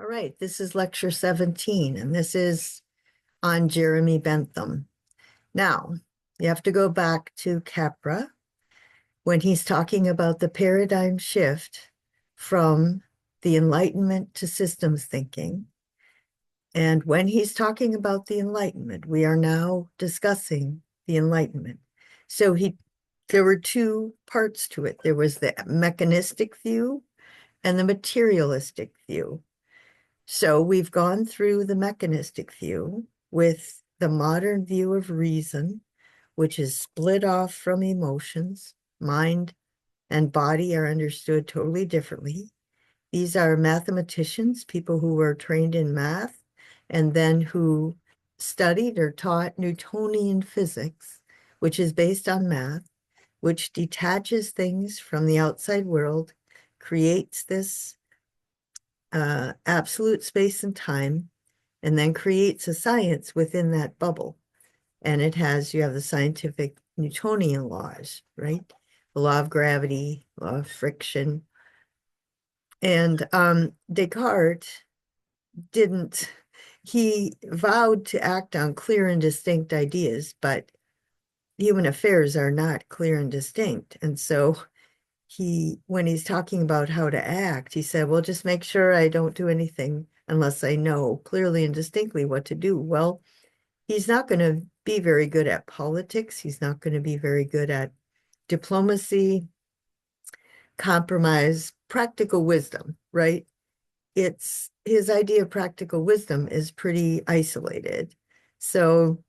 All right, this is lecture 17, and this is on Jeremy Bentham. Now, you have to go back to Capra when he's talking about the paradigm shift from the Enlightenment to systems thinking. And when he's talking about the Enlightenment, we are now discussing the Enlightenment. So there were two parts to it. There was the mechanistic view and the materialistic view. So we've gone through the mechanistic view with the modern view of reason, which is split off from emotions. Mind and body are understood totally differently. These are mathematicians, people who were trained in math, and then who studied or taught Newtonian physics, which is based on math, which detaches things from the outside world, creates this absolute space and time, and then creates a science within that bubble. And you have the scientific Newtonian laws, right? The law of gravity, law of friction. And Descartes he vowed to act on clear and distinct ideas, but human affairs are not clear and distinct. And so when he's talking about how to act, he said, well, just make sure I don't do anything unless I know clearly and distinctly what to do. Well, he's not going to be very good at politics. He's not going to be very good at diplomacy, compromise, practical wisdom, right? It's his idea of practical wisdom is pretty isolated. So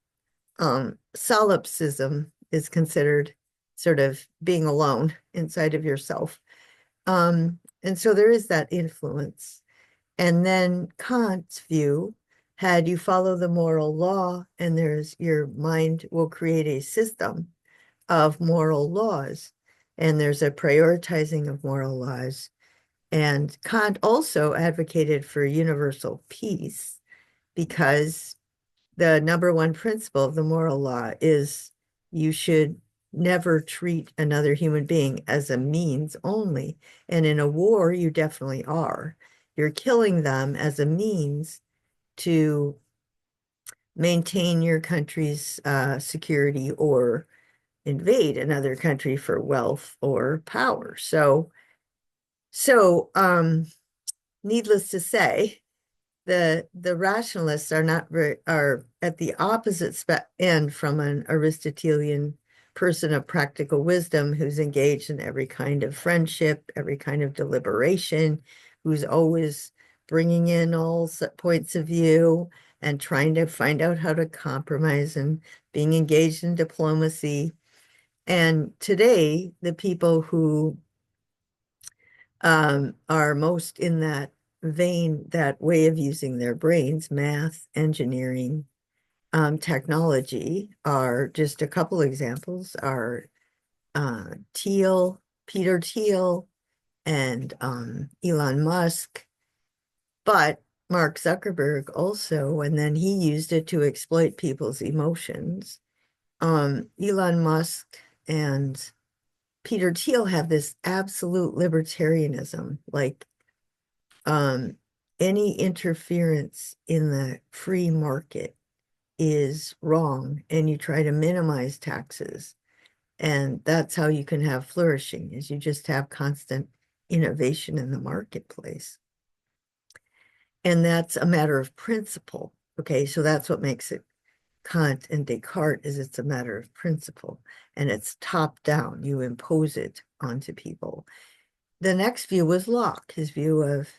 solipsism is considered sort of being alone inside of yourself. And so there is that influence. And then Kant's view had you follow the moral law, and your mind will create a system of moral laws. And there's a prioritizing of moral laws. And Kant also advocated for universal peace because the number one principle of the moral law is you should never treat another human being as a means only. And in a war, you definitely are. You're killing them as a means to maintain your country's security or invade another country for wealth or power. So needless to say, the rationalists are at the opposite end from an Aristotelian person of practical wisdom who's engaged in every kind of friendship, every kind of deliberation, who's always bringing in all points of view and trying to find out how to compromise and being engaged in diplomacy. And today, the people who are most in that vein, that way of using their brains, math, engineering, technology, are just a couple examples, are Peter Thiel, and Elon Musk, but Mark Zuckerberg also, and then he used it to exploit people's emotions. Elon Musk and Peter Thiel have this absolute libertarianism, like any interference in the free market is wrong, and you try to minimize taxes. And that's how you can have flourishing, is you just have constant innovation in the marketplace. And that's a matter of principle. Okay, so that's what makes it Kant and Descartes, is it's a matter of principle, and it's top down. You impose it onto people. The next view was Locke, his view of,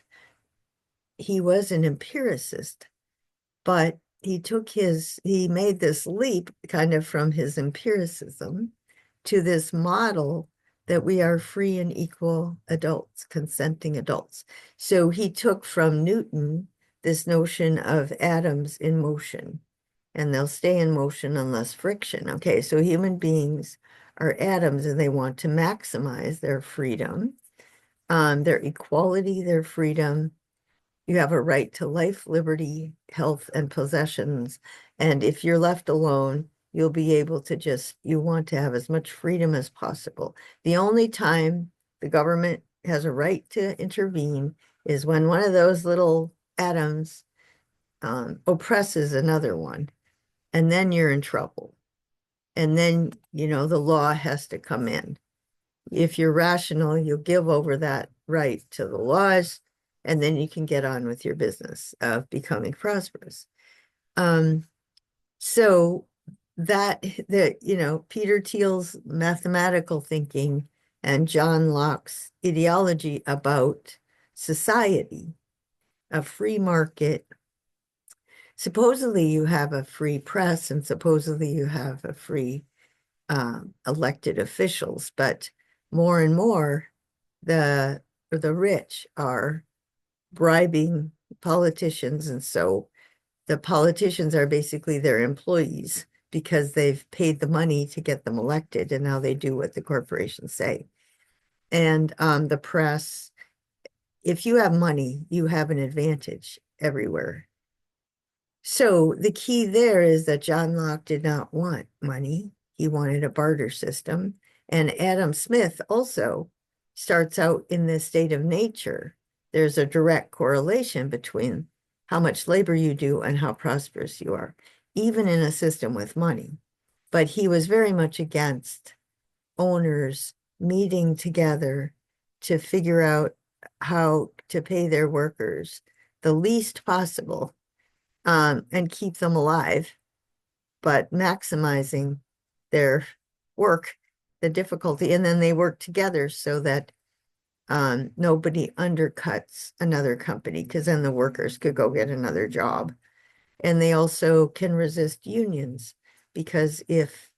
he was an empiricist, but he made this leap kind of from his empiricism to this model that we are free and equal adults, consenting adults. So he took from Newton this notion of atoms in motion, and they'll stay in motion unless friction. Okay, so human beings are atoms, and they want to maximize their freedom, their equality, their freedom. You have a right to life, liberty, health, and possessions. And if you're left alone, you'll be able to you want to have as much freedom as possible. The only time the government has a right to intervene is when one of those little atoms oppresses another one, and then you're in trouble. And then, the law has to come in. If you're rational, you'll give over that right to the laws, and then you can get on with your business of becoming prosperous. So Peter Thiel's mathematical thinking and John Locke's ideology about society, a free market. Supposedly you have a free press and supposedly you have a free elected officials, but more and more the rich are bribing politicians, and so the politicians are basically their employees because they've paid the money to get them elected, and now they do what the corporations say. And the press, if you have money, you have an advantage everywhere. So the key there is that John Locke did not want money. He wanted a barter system. And Adam Smith also starts out in this state of nature. There's a direct correlation between how much labor you do and how prosperous you are, even in a system with money. But he was very much against owners meeting together to figure out how to pay their workers the least possible, and keep them alive, but maximizing their work, the difficulty, and then they work together so that nobody undercuts another company, because then the workers could go get another job. And they also can resist unions, because if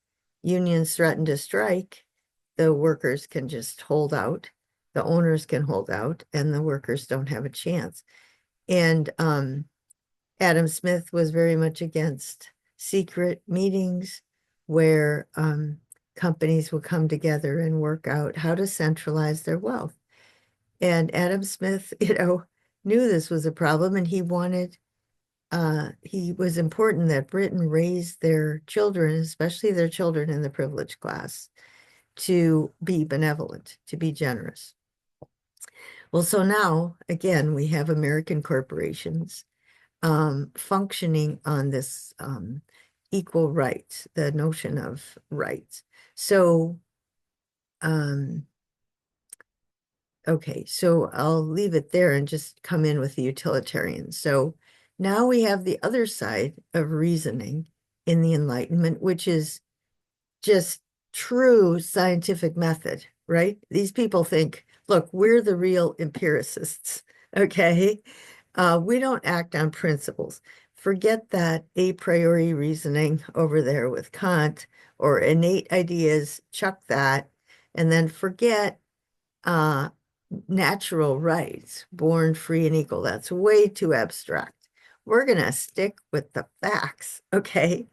unions threaten to strike, the workers can just hold out, the owners can hold out, and the workers don't have a chance. And Adam Smith was very much against secret meetings where companies would come together and work out how to centralize their wealth. And Adam Smith, knew this was a problem, and he was important that Britain raised their children, especially their children in the privileged class, to be benevolent, to be generous. Well, so now, again, we have American corporations functioning on this equal rights, the notion of rights. So, okay, so I'll leave it there and just come in with the utilitarian. So now we have the other side of reasoning in the Enlightenment, which is just true scientific method, right? These people think, look, we're the real empiricists, okay? We don't act on principles. Forget that a priori reasoning over there with Kant or innate ideas, chuck that, and then forget natural rights, born free and equal. That's way too abstract. We're going to stick with the facts, okay?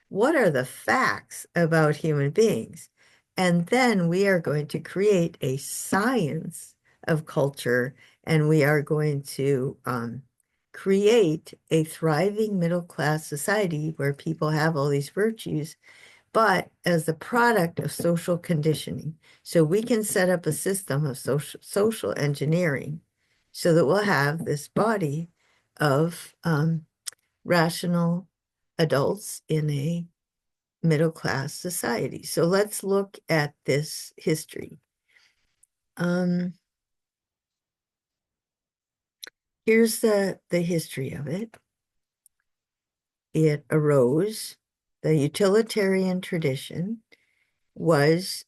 What are the facts about human beings? And then we are going to create a science of culture, and we are going to create a thriving middle-class society where people have all these virtues, but as the product of social conditioning. So we can set up a system of social engineering so that we'll have this body of rational adults in a middle-class society. So let's look at this history. Here's the history of it. It arose, the utilitarian tradition was,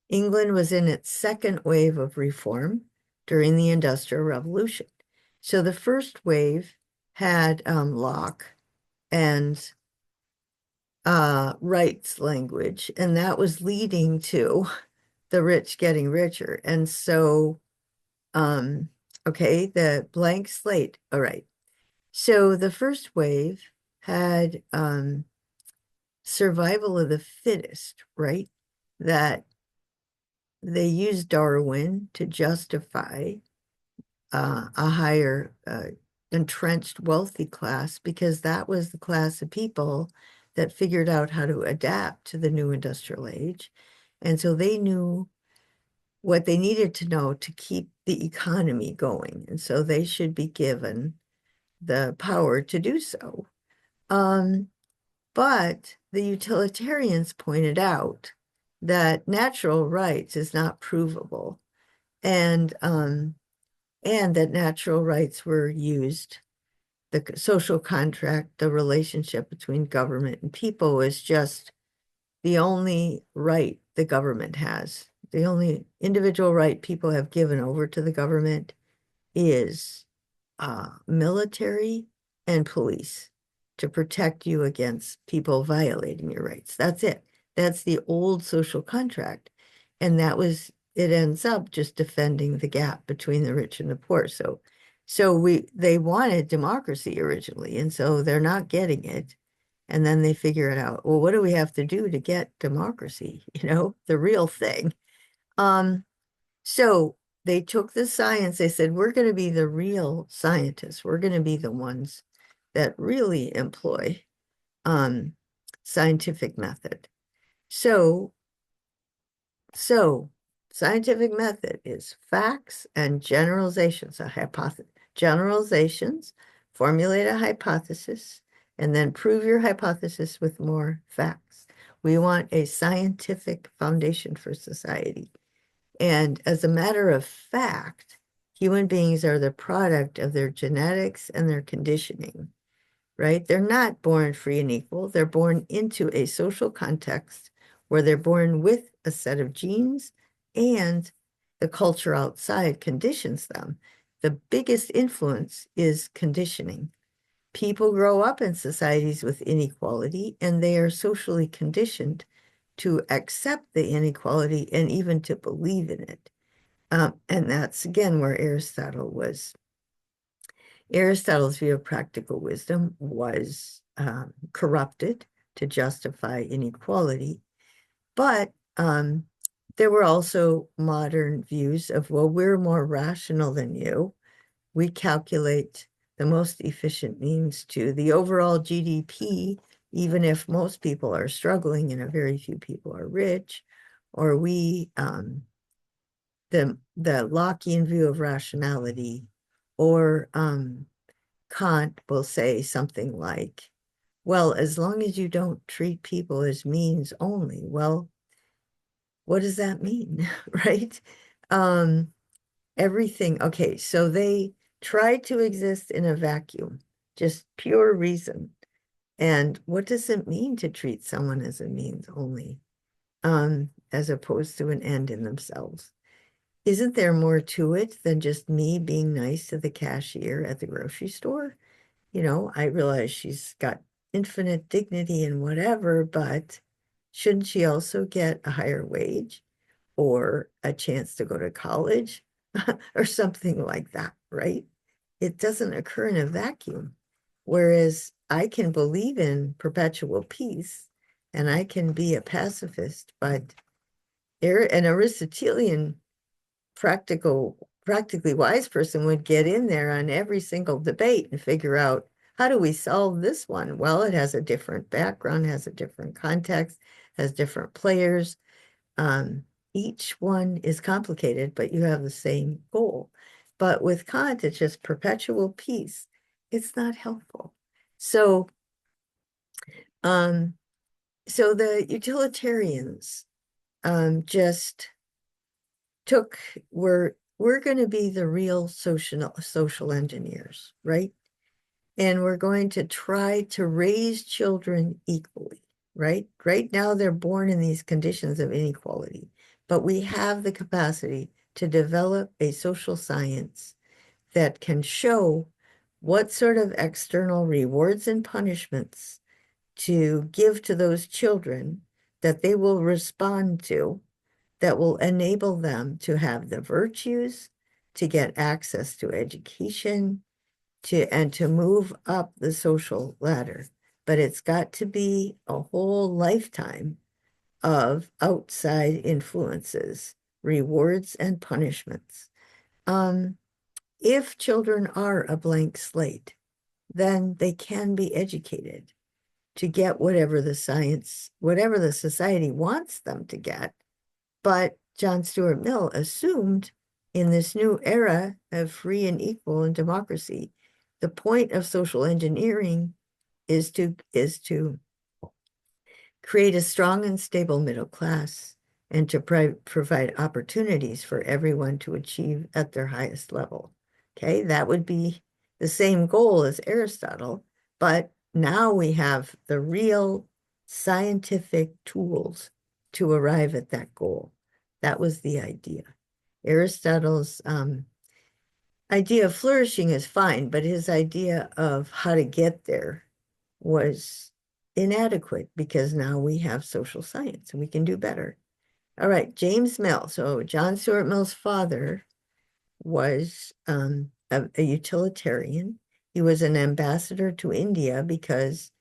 England was in its second wave of reform during the Industrial Revolution. So the first wave had Locke and rights language, and that was leading to the rich getting richer. And so, okay, the blank slate. All right. So the first wave had survival of the fittest, right? That they used Darwin to justify a higher entrenched wealthy class, because that was the class of people that figured out how to adapt to the new industrial age. And so they knew what they needed to know to keep the economy going. And so they should be given the power to do so. But the utilitarians pointed out that natural rights is not provable, and that natural rights were used. The social contract, the relationship between government and people, is just the only right the government has. The only individual right people have given over to the government is military and police to protect you against people violating your rights. That's it. That's the old social contract. And it ends up just defending the gap between the rich and the poor. So they wanted democracy originally, and so they're not getting it. And then they figure it out. Well, what do we have to do to get democracy? The real thing. Um, so they took the science, they said, we're going to be the real scientists. We're going to be the ones that really employ um, scientific method. So scientific method is facts and generalizations, generalizations, formulate a hypothesis, and then prove your hypothesis with more facts. We want a scientific foundation for society. And as a matter of fact, human beings are the product of their genetics and their conditioning, right? They're not born free and equal. They're born into a social context where they're born with a set of genes, and the culture outside conditions them. The biggest influence is conditioning. People grow up in societies with inequality, and they are socially conditioned to accept the inequality and even to believe in it. And that's again where Aristotle's view of practical wisdom was corrupted to justify inequality. But there were also modern views of, well, we're more rational than you. We calculate the most efficient means to the overall GDP, even if most people are struggling and a very few people are rich, or the Lockean view of rationality, or Kant will say something like, well, as long as you don't treat people as means only, well, what does that mean, right? Everything, okay, so they try to exist in a vacuum, just pure reason. And what does it mean to treat someone as a means only, as opposed to an end in themselves? Isn't there more to it than just me being nice to the cashier at the grocery store? I realize she's got infinite dignity and whatever, but shouldn't she also get a higher wage or a chance to go to college or something like that, right? It doesn't occur in a vacuum. Whereas I can believe in perpetual peace and I can be a pacifist, but an Aristotelian practically wise person would get in there on every single debate and figure out, how do we solve this one? Well, it has a different background, has a different context, has different players. Each one is complicated, but you have the same goal. But with Kant, it's just perpetual peace. It's not helpful. So, um, so the utilitarians just we're going to be the real social engineers, right? And we're going to try to raise children equally, right? Right now they're born in these conditions of inequality, but we have the capacity to develop a social science that can show what sort of external rewards and punishments to give to those children that they will respond to, that will enable them to have the virtues, to get access to education, and to move up the social ladder. But it's got to be a whole lifetime of outside influences, rewards and punishments. If children are a blank slate, then they can be educated to get whatever the society wants them to get. But John Stuart Mill assumed in this new era of free and equal and democracy, the point of social engineering is to create a strong and stable middle class and to provide opportunities for everyone to achieve at their highest level. Okay, that would be the same goal as Aristotle, but now we have the real scientific tools to arrive at that goal. That was the idea. Aristotle's idea of flourishing is fine, but his idea of how to get there was inadequate because now we have social science and we can do better. All right, James Mill. So John Stuart Mill's father was a utilitarian. He was an ambassador to India because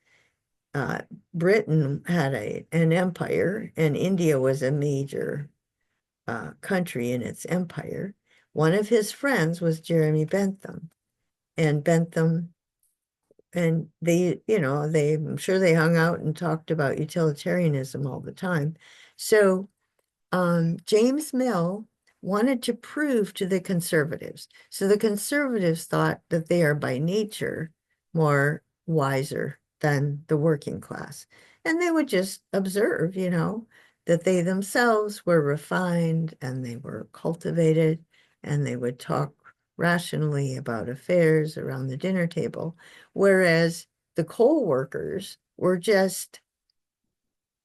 uh, Britain had an empire and India was a major country in its empire. One of his friends was Jeremy Bentham, and Bentham and I'm sure they hung out and talked about utilitarianism all the time. So James Mill wanted to prove to the conservatives. So the conservatives thought that they are by nature more wiser than the working class. And they would just observe, that they themselves were refined and they were cultivated and they would talk rationally about affairs around the dinner table, whereas the coal workers were just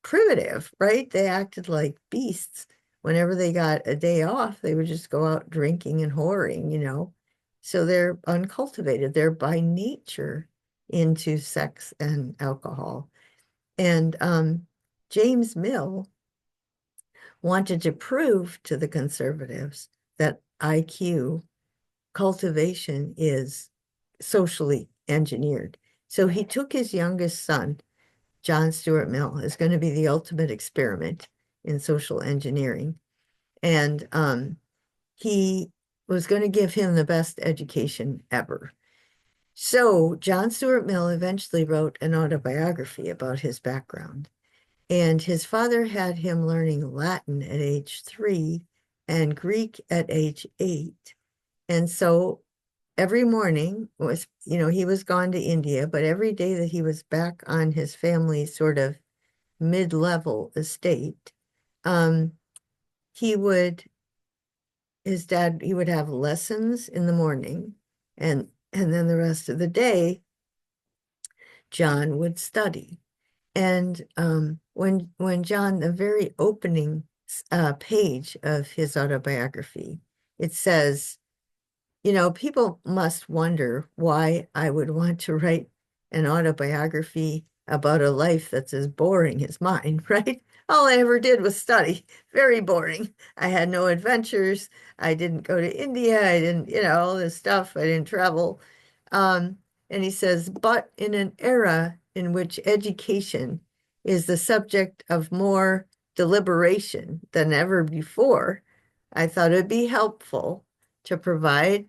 primitive, right? They acted like beasts. Whenever they got a day off, they would just go out drinking and whoring. So they're uncultivated. They're by nature into sex and alcohol. And James Mill wanted to prove to the conservatives that IQ cultivation is socially engineered. So he took his youngest son, John Stuart Mill, is going to be the ultimate experiment in social engineering. And he was going to give him the best education ever. So John Stuart Mill eventually wrote an autobiography about his background. And his father had him learning Latin at age 3 and Greek at age 8. And so every morning he was gone to India, but every day that he was back on his family's sort of mid-level estate, um, he would, he would have lessons in the morning, and then the rest of the day, John would study. And when John, the very opening page of his autobiography, it says, people must wonder why I would want to write an autobiography about a life that's as boring as mine, right? All I ever did was study. Very boring. I had no adventures. I didn't go to India. I didn't, all this stuff. I didn't travel. Um, and he says, but in an era in which education is the subject of more deliberation than ever before, I thought it'd be helpful to provide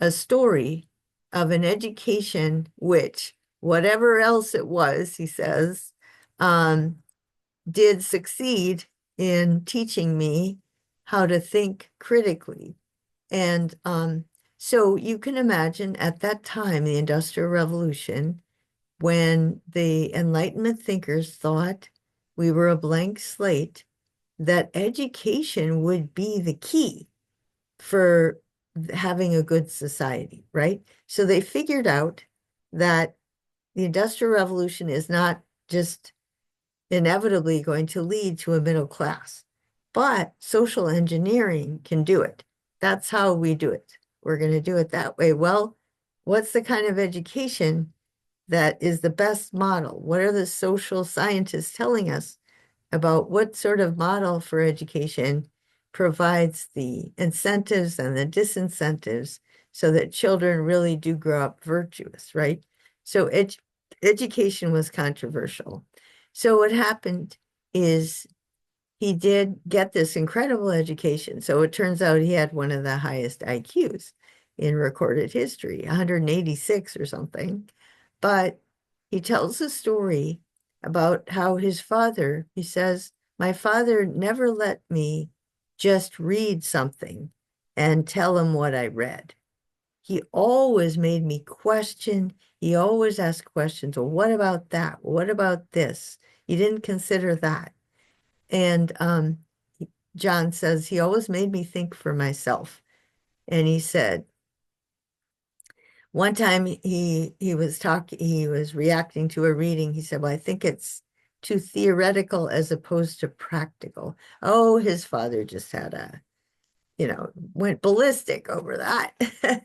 a story of an education which, whatever else it was, he says, um, did succeed in teaching me how to think critically. And so you can imagine at that time, the Industrial Revolution, when the Enlightenment thinkers thought we were a blank slate, that education would be the key for having a good society, right? So they figured out that the Industrial Revolution is not just inevitably going to lead to a middle class, but social engineering can do it. That's how we do it. We're going to do it that way. Well, what's the kind of education that is the best model? What are the social scientists telling us about what sort of model for education provides the incentives and the disincentives so that children really do grow up virtuous, right? So education was controversial. So what happened is he did get this incredible education. So it turns out he had one of the highest IQs in recorded history, 186 or something. But he tells a story about how his father, he says, my father never let me just read something and tell him what I read. He always made me question. He always asked questions. Well, what about that? What about this? You didn't consider that. And John says he always made me think for myself. And he said, one time he was reacting to a reading. He said, well, I think it's too theoretical as opposed to practical. Oh, his father just had went ballistic over that.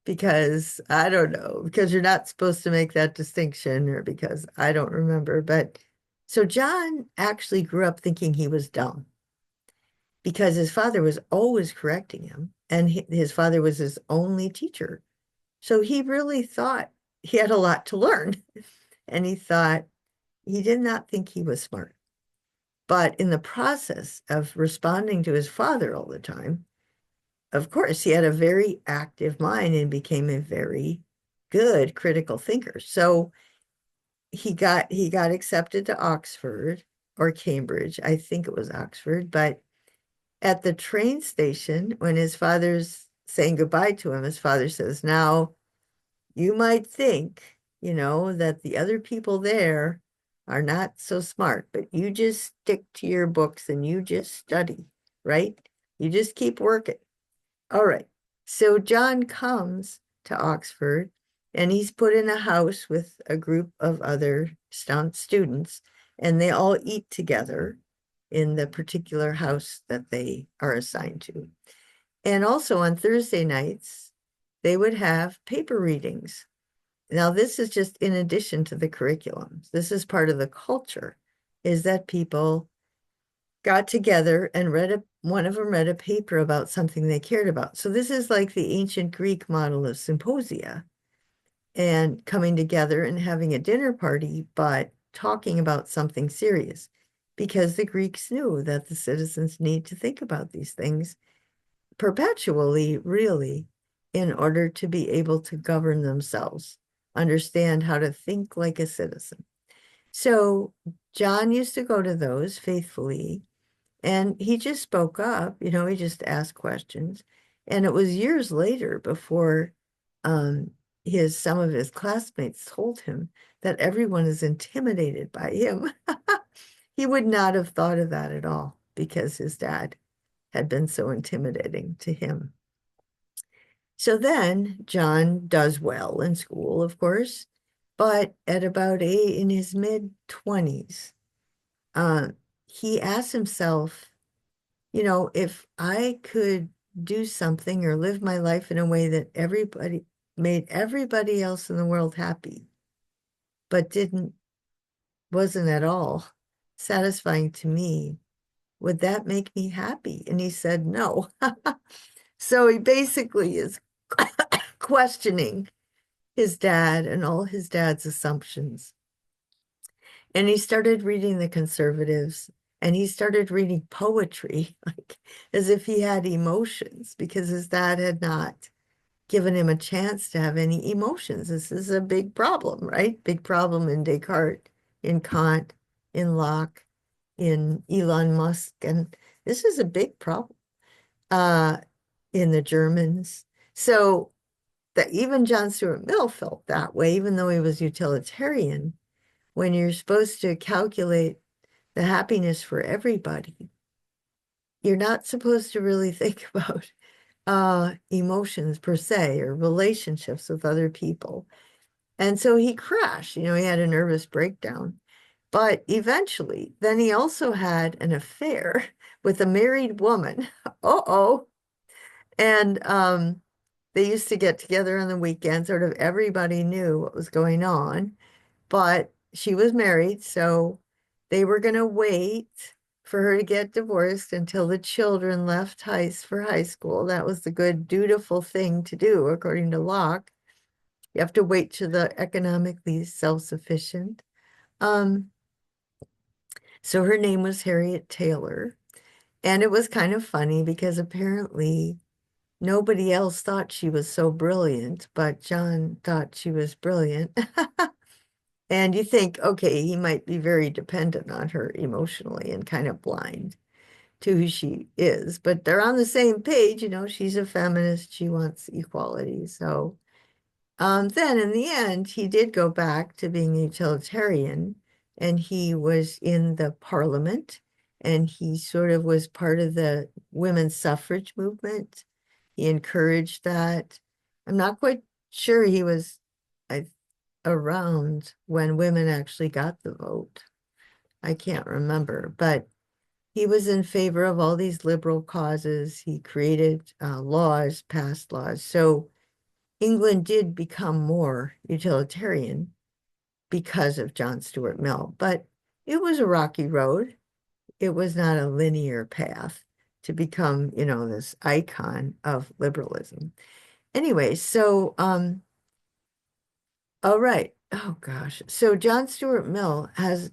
Because I don't know, because you're not supposed to make that distinction, or because I don't remember. But so John actually grew up thinking he was dumb because his father was always correcting him, and his father was his only teacher. So he really thought he had a lot to learn. And he thought he did not think he was smart. But in the process of responding to his father all the time, of course, he had a very active mind and became a very good critical thinker. So he got accepted to Oxford or Cambridge. I think it was Oxford, but at the train station, when his father's saying goodbye to him, his father says, now you might think, that the other people there are not so smart, but you just stick to your books and you just study, right? You just keep working. All right. So John comes to Oxford and he's put in a house with a group of other students, and they all eat together in the particular house that they are assigned to. And also on Thursday nights, they would have paper readings. Now, this is just in addition to the curriculums. This is part of the culture, is that people got together and one of them read a paper about something they cared about. So this is like the ancient Greek model of symposia and coming together and having a dinner party, but talking about something serious, because the Greeks knew that the citizens need to think about these things perpetually, really, in order to be able to govern themselves, understand how to think like a citizen. So John used to go to those faithfully, and he just spoke up, he just asked questions. And it was years later before some of his classmates told him that everyone is intimidated by him. He would not have thought of that at all because his dad had been so intimidating to him. So then John does well in school, of course, but at about in his mid-20s, uh, he asked himself, if I could do something or live my life in a way that made everybody else in the world happy, but wasn't at all satisfying to me, would that make me happy? And he said, no. So he basically is questioning his dad and all his dad's assumptions. And he started reading the conservatives, and he started reading poetry, like as if he had emotions, because his dad had not given him a chance to have any emotions. This is a big problem, right? Big problem in Descartes, in Kant, in Locke, in Elon Musk. And this is a big problem uh, in the Germans. So that even John Stuart Mill felt that way, even though he was utilitarian. When you're supposed to calculate the happiness for everybody, you're not supposed to really think about emotions per se or relationships with other people. And so he crashed, he had a nervous breakdown. But eventually, then he also had an affair with a married woman. Uh-oh. And they used to get together on the weekend. Sort of everybody knew what was going on, but she was married, so they were going to wait for her to get divorced until the children left for high school. That was the good, dutiful thing to do, according to Locke. You have to wait till the economically self-sufficient. Um, so her name was Harriet Taylor, and it was kind of funny because apparently nobody else thought she was so brilliant, but John thought she was brilliant. And you think, okay, he might be very dependent on her emotionally and kind of blind. to who she is, but they're on the same page. She's a feminist. She wants equality. So then in the end, he did go back to being a utilitarian, and he was in the parliament, and he sort of was part of the women's suffrage movement. He encouraged that. I'm not quite sure he was I, around when women actually got the vote. I can't remember, but he was in favor of all these liberal causes. He created laws, passed laws. So England did become more utilitarian because of John Stuart Mill, but it was a rocky road. It was not a linear path to become, this icon of liberalism. Anyway, so, all right. Oh gosh. So John Stuart Mill has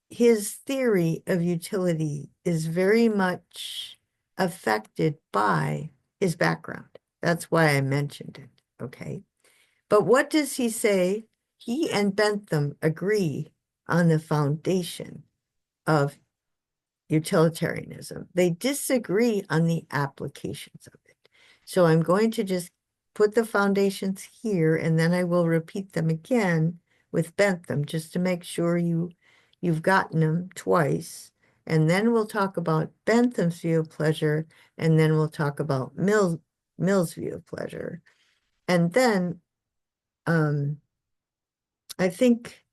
his theory of utility is very much affected by his background. That's why I mentioned it. Okay. But what does he say? He and Bentham agree on the foundation of utilitarianism. They disagree on the applications of it. So I'm going to just put the foundations here, and then I will repeat them again with Bentham just to make sure you've gotten them twice. And then we'll talk about Bentham's view of pleasure, and then we'll talk about Mill's view of pleasure. And then I think,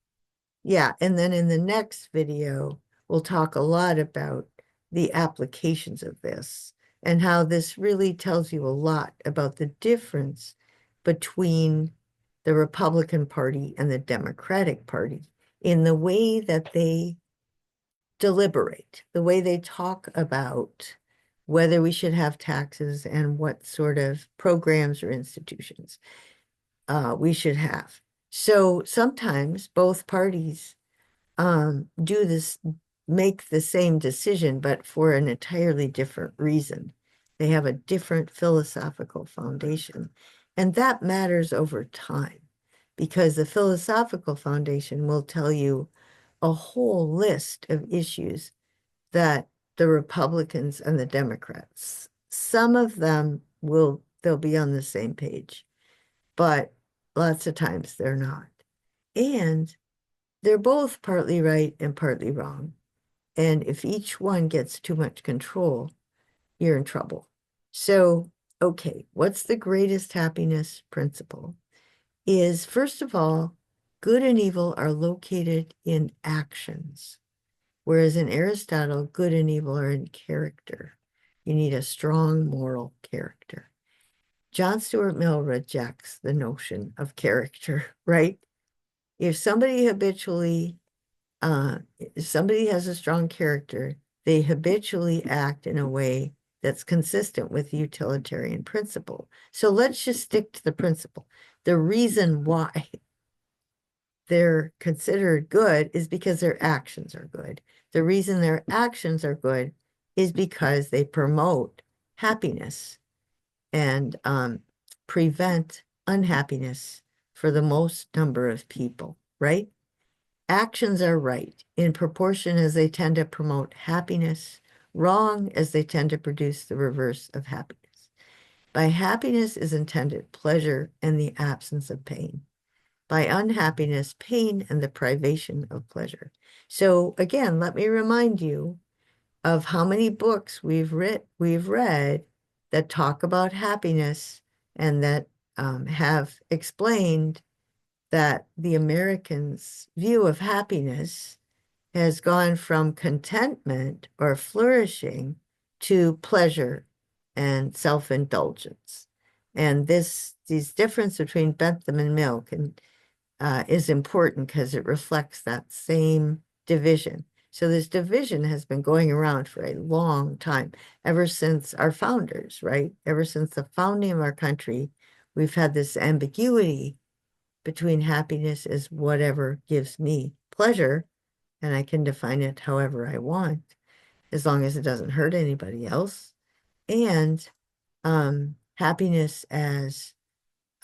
yeah, and then in the next video, we'll talk a lot about the applications of this and how this really tells you a lot about the difference between the Republican Party and the Democratic Party in the way that they deliberate, the way they talk about whether we should have taxes and what sort of programs or institutions we should have. So sometimes both parties do this, make the same decision, but for an entirely different reason. They have a different philosophical foundation. And that matters over time because the philosophical foundation will tell you a whole list of issues that the Republicans and the Democrats, some of them they'll be on the same page, but lots of times they're not. And they're both partly right and partly wrong. And if each one gets too much control, you're in trouble. So, okay, what's the greatest happiness principle? Is first of all, good and evil are located in actions, whereas in Aristotle, good and evil are in character. You need a strong moral character. John Stuart Mill rejects the notion of character, right? If somebody habitually if somebody has a strong character, they habitually act in a way that's consistent with the utilitarian principle. So let's just stick to the principle. The reason why they're considered good is because their actions are good. The reason their actions are good is because they promote happiness and prevent unhappiness for the most number of people, right? Actions are right in proportion as they tend to promote happiness, wrong as they tend to produce the reverse of happiness. By happiness is intended pleasure and the absence of pain. By unhappiness, pain and the privation of pleasure. So again, let me remind you of how many books we've read that talk about happiness and that have explained that the Americans' view of happiness has gone from contentment or flourishing to pleasure and self-indulgence. And these difference between Bentham and Mill is important because it reflects that same division. So this division has been going around for a long time, ever since our founders, right? Ever since the founding of our country, we've had this ambiguity between happiness as whatever gives me pleasure, and I can define it however I want, as long as it doesn't hurt anybody else, and happiness as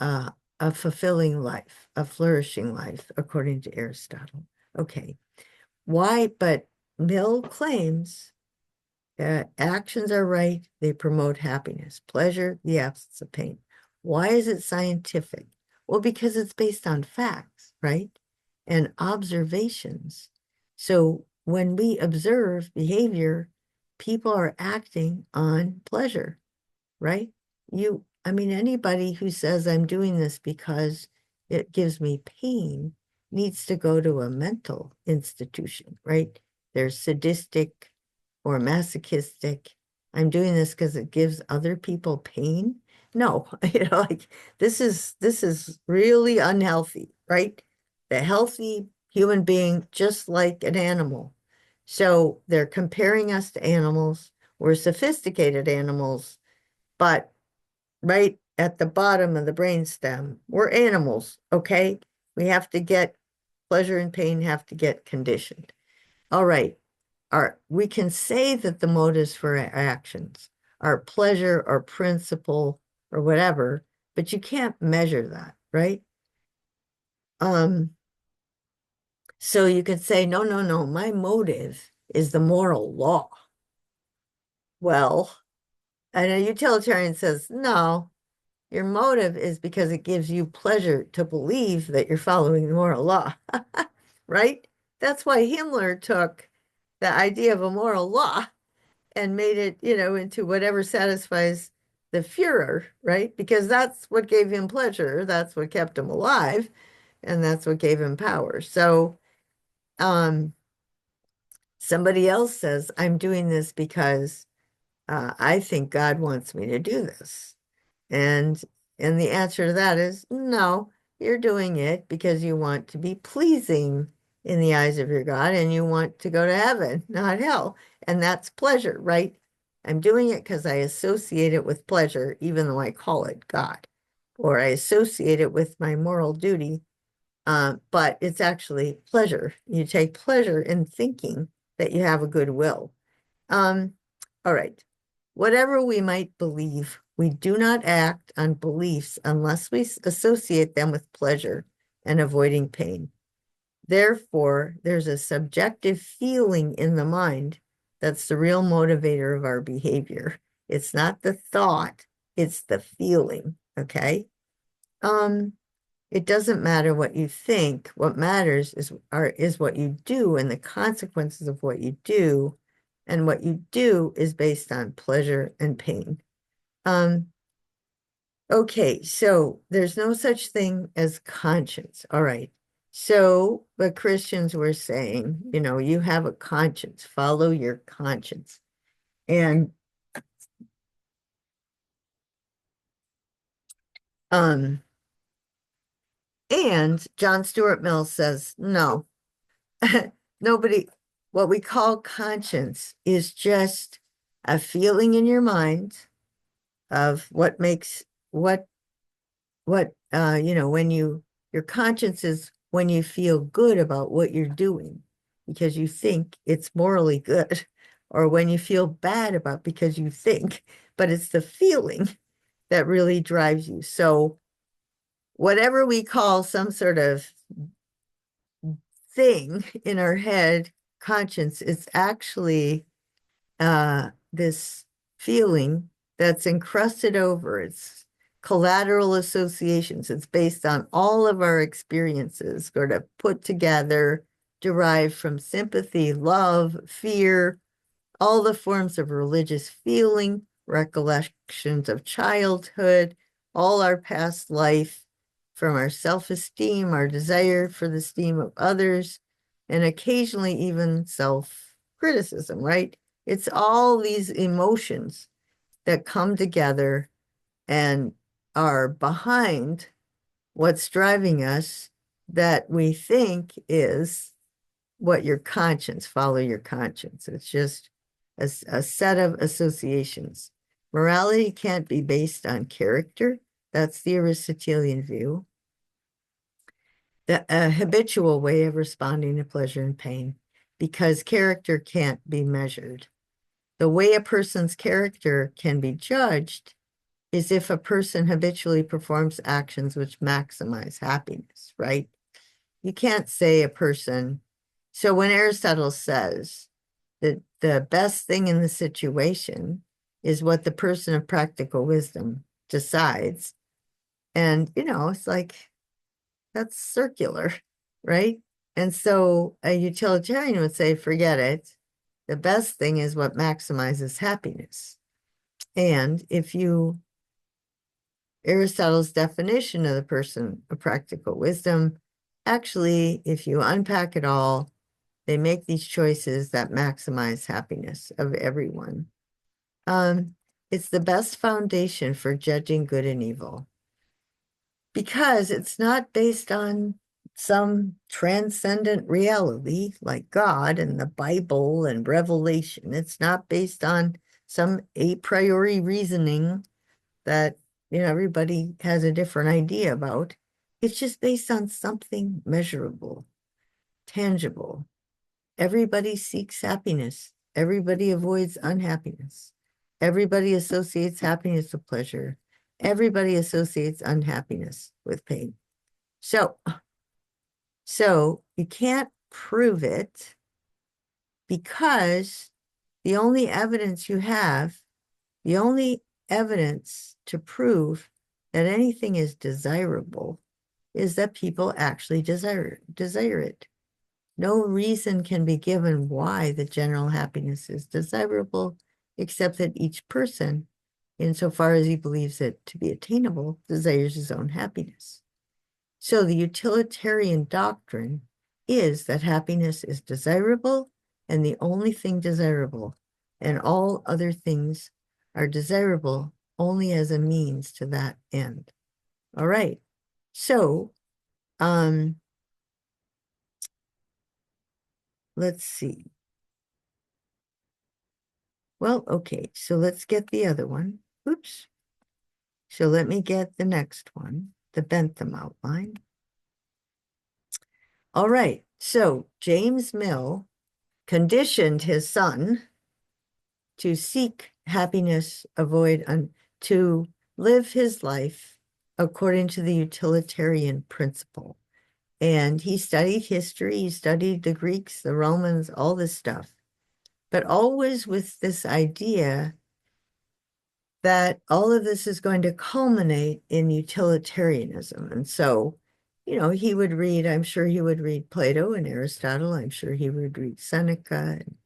a fulfilling life, a flourishing life, according to Aristotle. Okay, why? But Mill claims, actions are right, they promote happiness, pleasure, the absence of pain. Why is it scientific? Well, because it's based on facts, right? And observations. So when we observe behavior, people are acting on pleasure, right? I mean, anybody who says I'm doing this because it gives me pain needs to go to a mental institution, right? They're sadistic or masochistic. I'm doing this because it gives other people pain. No, like this is really unhealthy, right? The healthy human being, just like an animal. So they're comparing us to animals. We're sophisticated animals, but right at the bottom of the brainstem, we're animals, okay? We have to get pleasure and pain have to get conditioned. All right. We can say that the motives for our actions are pleasure or principle or whatever, but you can't measure that, right? Um, so you could say, no, no, no, my motive is the moral law. Well, and a utilitarian says, no, your motive is because it gives you pleasure to believe that you're following the moral law, right? That's why Himmler took the idea of a moral law and made it, into whatever satisfies the Führer, right? Because that's what gave him pleasure, that's what kept him alive, and that's what gave him power. So, um, somebody else says, I'm doing this because I think God wants me to do this. And and the answer to that is no, you're doing it because you want to be pleasing in the eyes of your God and you want to go to heaven, not hell. And that's pleasure, right? I'm doing it because I associate it with pleasure, even though I call it God, or I associate it with my moral duty. But it's actually pleasure. You take pleasure in thinking that you have a good will. Um, all right. Whatever we might believe, we do not act on beliefs unless we associate them with pleasure and avoiding pain. Therefore, there's a subjective feeling in the mind that's the real motivator of our behavior. It's not the thought, it's the feeling, okay? Um, it doesn't matter what you think. What matters is what you do and the consequences of what you do. And what you do is based on pleasure and pain. Um, okay, so there's no such thing as conscience. All right. So the Christians were saying, you have a conscience, follow your conscience. And um, and John Stuart Mill says, no, nobody, what we call conscience is just a feeling in your mind of what makes when your conscience is when you feel good about what you're doing because you think it's morally good, or when you feel bad about because you think, but it's the feeling that really drives you. So whatever we call some sort of thing in our head, conscience, is actually this feeling that's encrusted over. It's collateral associations. It's based on all of our experiences, sort of put together, derived from sympathy, love, fear, all the forms of religious feeling, recollections of childhood, all our past life, from our self-esteem, our desire for the esteem of others, and occasionally even self-criticism, right? It's all these emotions that come together and are behind what's driving us that we think is what your conscience, follow your conscience. It's just a set of associations. Morality can't be based on character. That's the Aristotelian view. A habitual way of responding to pleasure and pain, because character can't be measured. The way a person's character can be judged is if a person habitually performs actions which maximize happiness, right? You can't say a person. So when Aristotle says that the best thing in the situation is what the person of practical wisdom decides. And, it's like, that's circular, right? And so a utilitarian would say, forget it. The best thing is what maximizes happiness. And Aristotle's definition of the person of practical wisdom, actually, if you unpack it all, they make these choices that maximize happiness of everyone. It's the best foundation for judging good and evil because it's not based on some transcendent reality like God and the Bible and Revelation. It's not based on some a priori reasoning that everybody has a different idea about. It's just based on something measurable, tangible. Everybody seeks happiness. Everybody avoids unhappiness. Everybody associates happiness with pleasure. Everybody associates unhappiness with pain. So you can't prove it because the only evidence you have, the only evidence to prove that anything is desirable is that people actually desire it. No reason can be given why the general happiness is desirable, except that each person, insofar as he believes it to be attainable, desires his own happiness. So the utilitarian doctrine is that happiness is desirable and the only thing desirable, and all other things are desirable only as a means to that end. All right. So, let's see. Well, okay, so let's get the other one. Oops. So let me get the next one, the Bentham outline. All right, so James Mill conditioned his son to seek happiness, to live his life according to the utilitarian principle. And he studied history, he studied the Greeks, the Romans, all this stuff, but always with this idea that all of this is going to culminate in utilitarianism. And so, he would read, I'm sure he would read Plato and Aristotle. I'm sure he would read Seneca and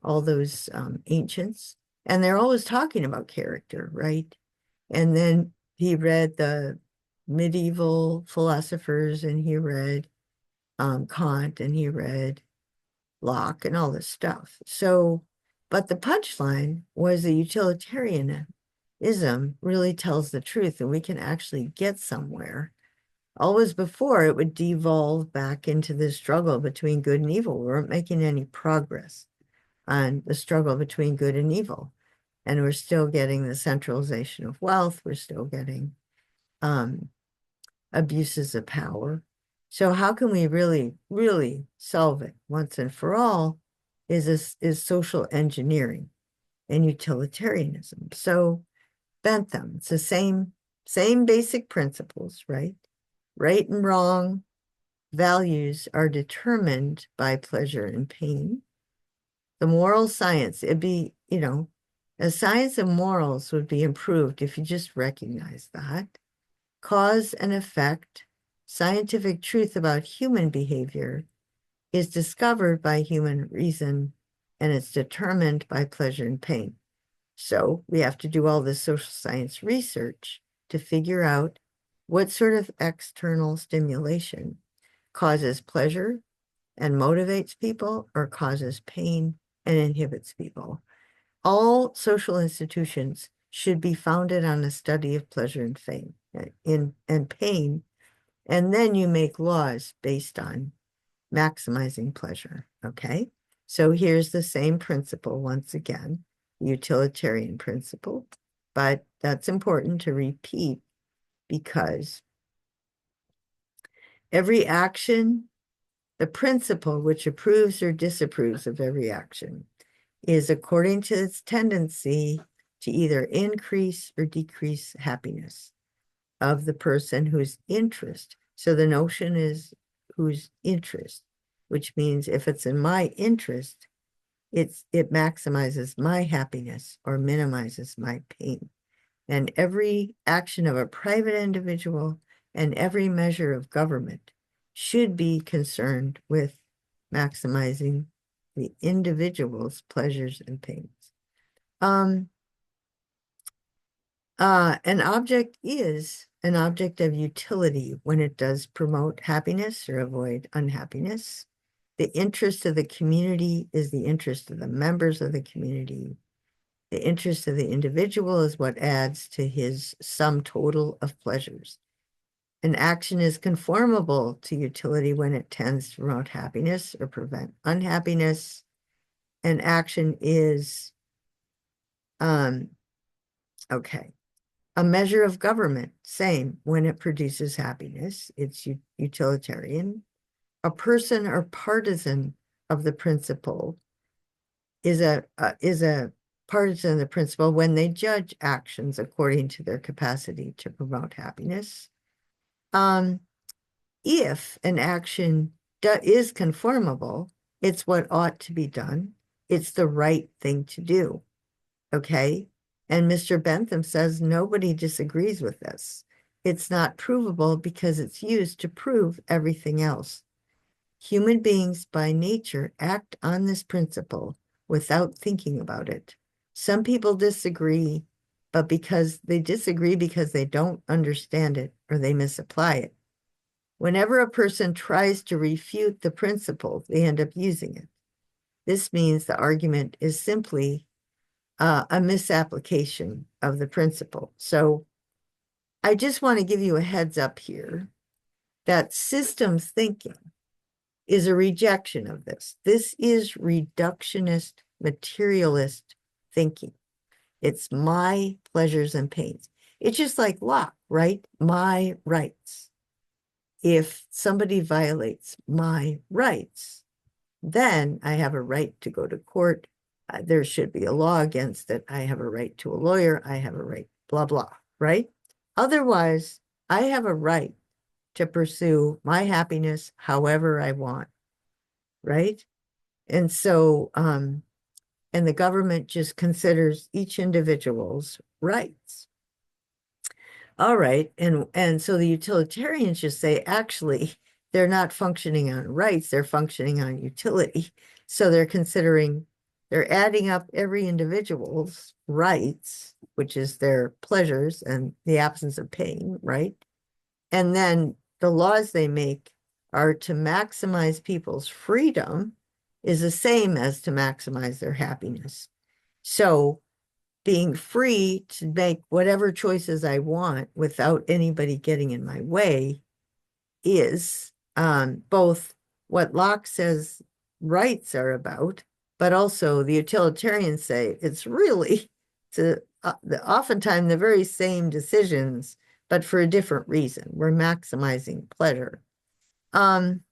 all those ancients. And they're always talking about character, right? And then he read the medieval philosophers and he read Kant and he read Locke and all this stuff. So, but the punchline was the utilitarianism really tells the truth and we can actually get somewhere. Always before it would devolve back into this struggle between good and evil. We weren't making any progress on the struggle between good and evil. And we're still getting the centralization of wealth. We're still getting abuses of power. So how can we really, really solve it once and for all is social engineering and utilitarianism. So Bentham, it's the same basic principles, right? Right and wrong values are determined by pleasure and pain. The moral science, it'd be, a science of morals would be improved if you just recognize that. Cause and effect, scientific truth about human behavior is discovered by human reason and it's determined by pleasure and pain. So we have to do all this social science research to figure out what sort of external stimulation causes pleasure and motivates people or causes pain and inhibits people. All social institutions should be founded on a study of pleasure and pain, and then you make laws based on maximizing pleasure, okay? So here's the same principle once again, utilitarian principle, but that's important to repeat because every action, the principle which approves or disapproves of every action is according to its tendency to either increase or decrease happiness of the person whose interest. So the notion is whose interest, which means if it's in my interest it maximizes my happiness or minimizes my pain. And every action of a private individual and every measure of government should be concerned with maximizing the individual's pleasures and pains. An object is an object of utility when it does promote happiness or avoid unhappiness. The interest of the community is the interest of the members of the community. The interest of the individual is what adds to his sum total of pleasures. An action is conformable to utility when it tends to promote happiness or prevent unhappiness. An action is, okay. A measure of government, same, when it produces happiness, it's utilitarian. A person or partisan of the principle is a partisan of the principle when they judge actions according to their capacity to promote happiness. If an action is conformable, it's what ought to be done. It's the right thing to do. Okay. And Mr. Bentham says nobody disagrees with this. It's not provable because it's used to prove everything else. Human beings by nature act on this principle without thinking about it. Some people disagree, but because they disagree because they don't understand it or they misapply it. Whenever a person tries to refute the principle, they end up using it. This means the argument is simply a misapplication of the principle. So I just want to give you a heads up here that systems thinking is a rejection of this. This is reductionist, materialist thinking. It's my pleasures and pains. It's just like Locke, right? My rights. If somebody violates my rights, then I have a right to go to court. There should be a law against it. I have a right to a lawyer. I have a right, blah, blah, right? Otherwise, I have a right to pursue my happiness however I want, right? And so, and the government just considers each individual's rights. All right. And so the utilitarians just say, actually, they're not functioning on rights, they're functioning on utility. So they're adding up every individual's rights, which is their pleasures and the absence of pain, right? And then the laws they make are to maximize people's freedom is the same as to maximize their happiness. So being free to make whatever choices I want without anybody getting in my way is both what Locke says rights are about, but also the utilitarians say it's really oftentimes the very same decisions, but for a different reason. We're maximizing pleasure. And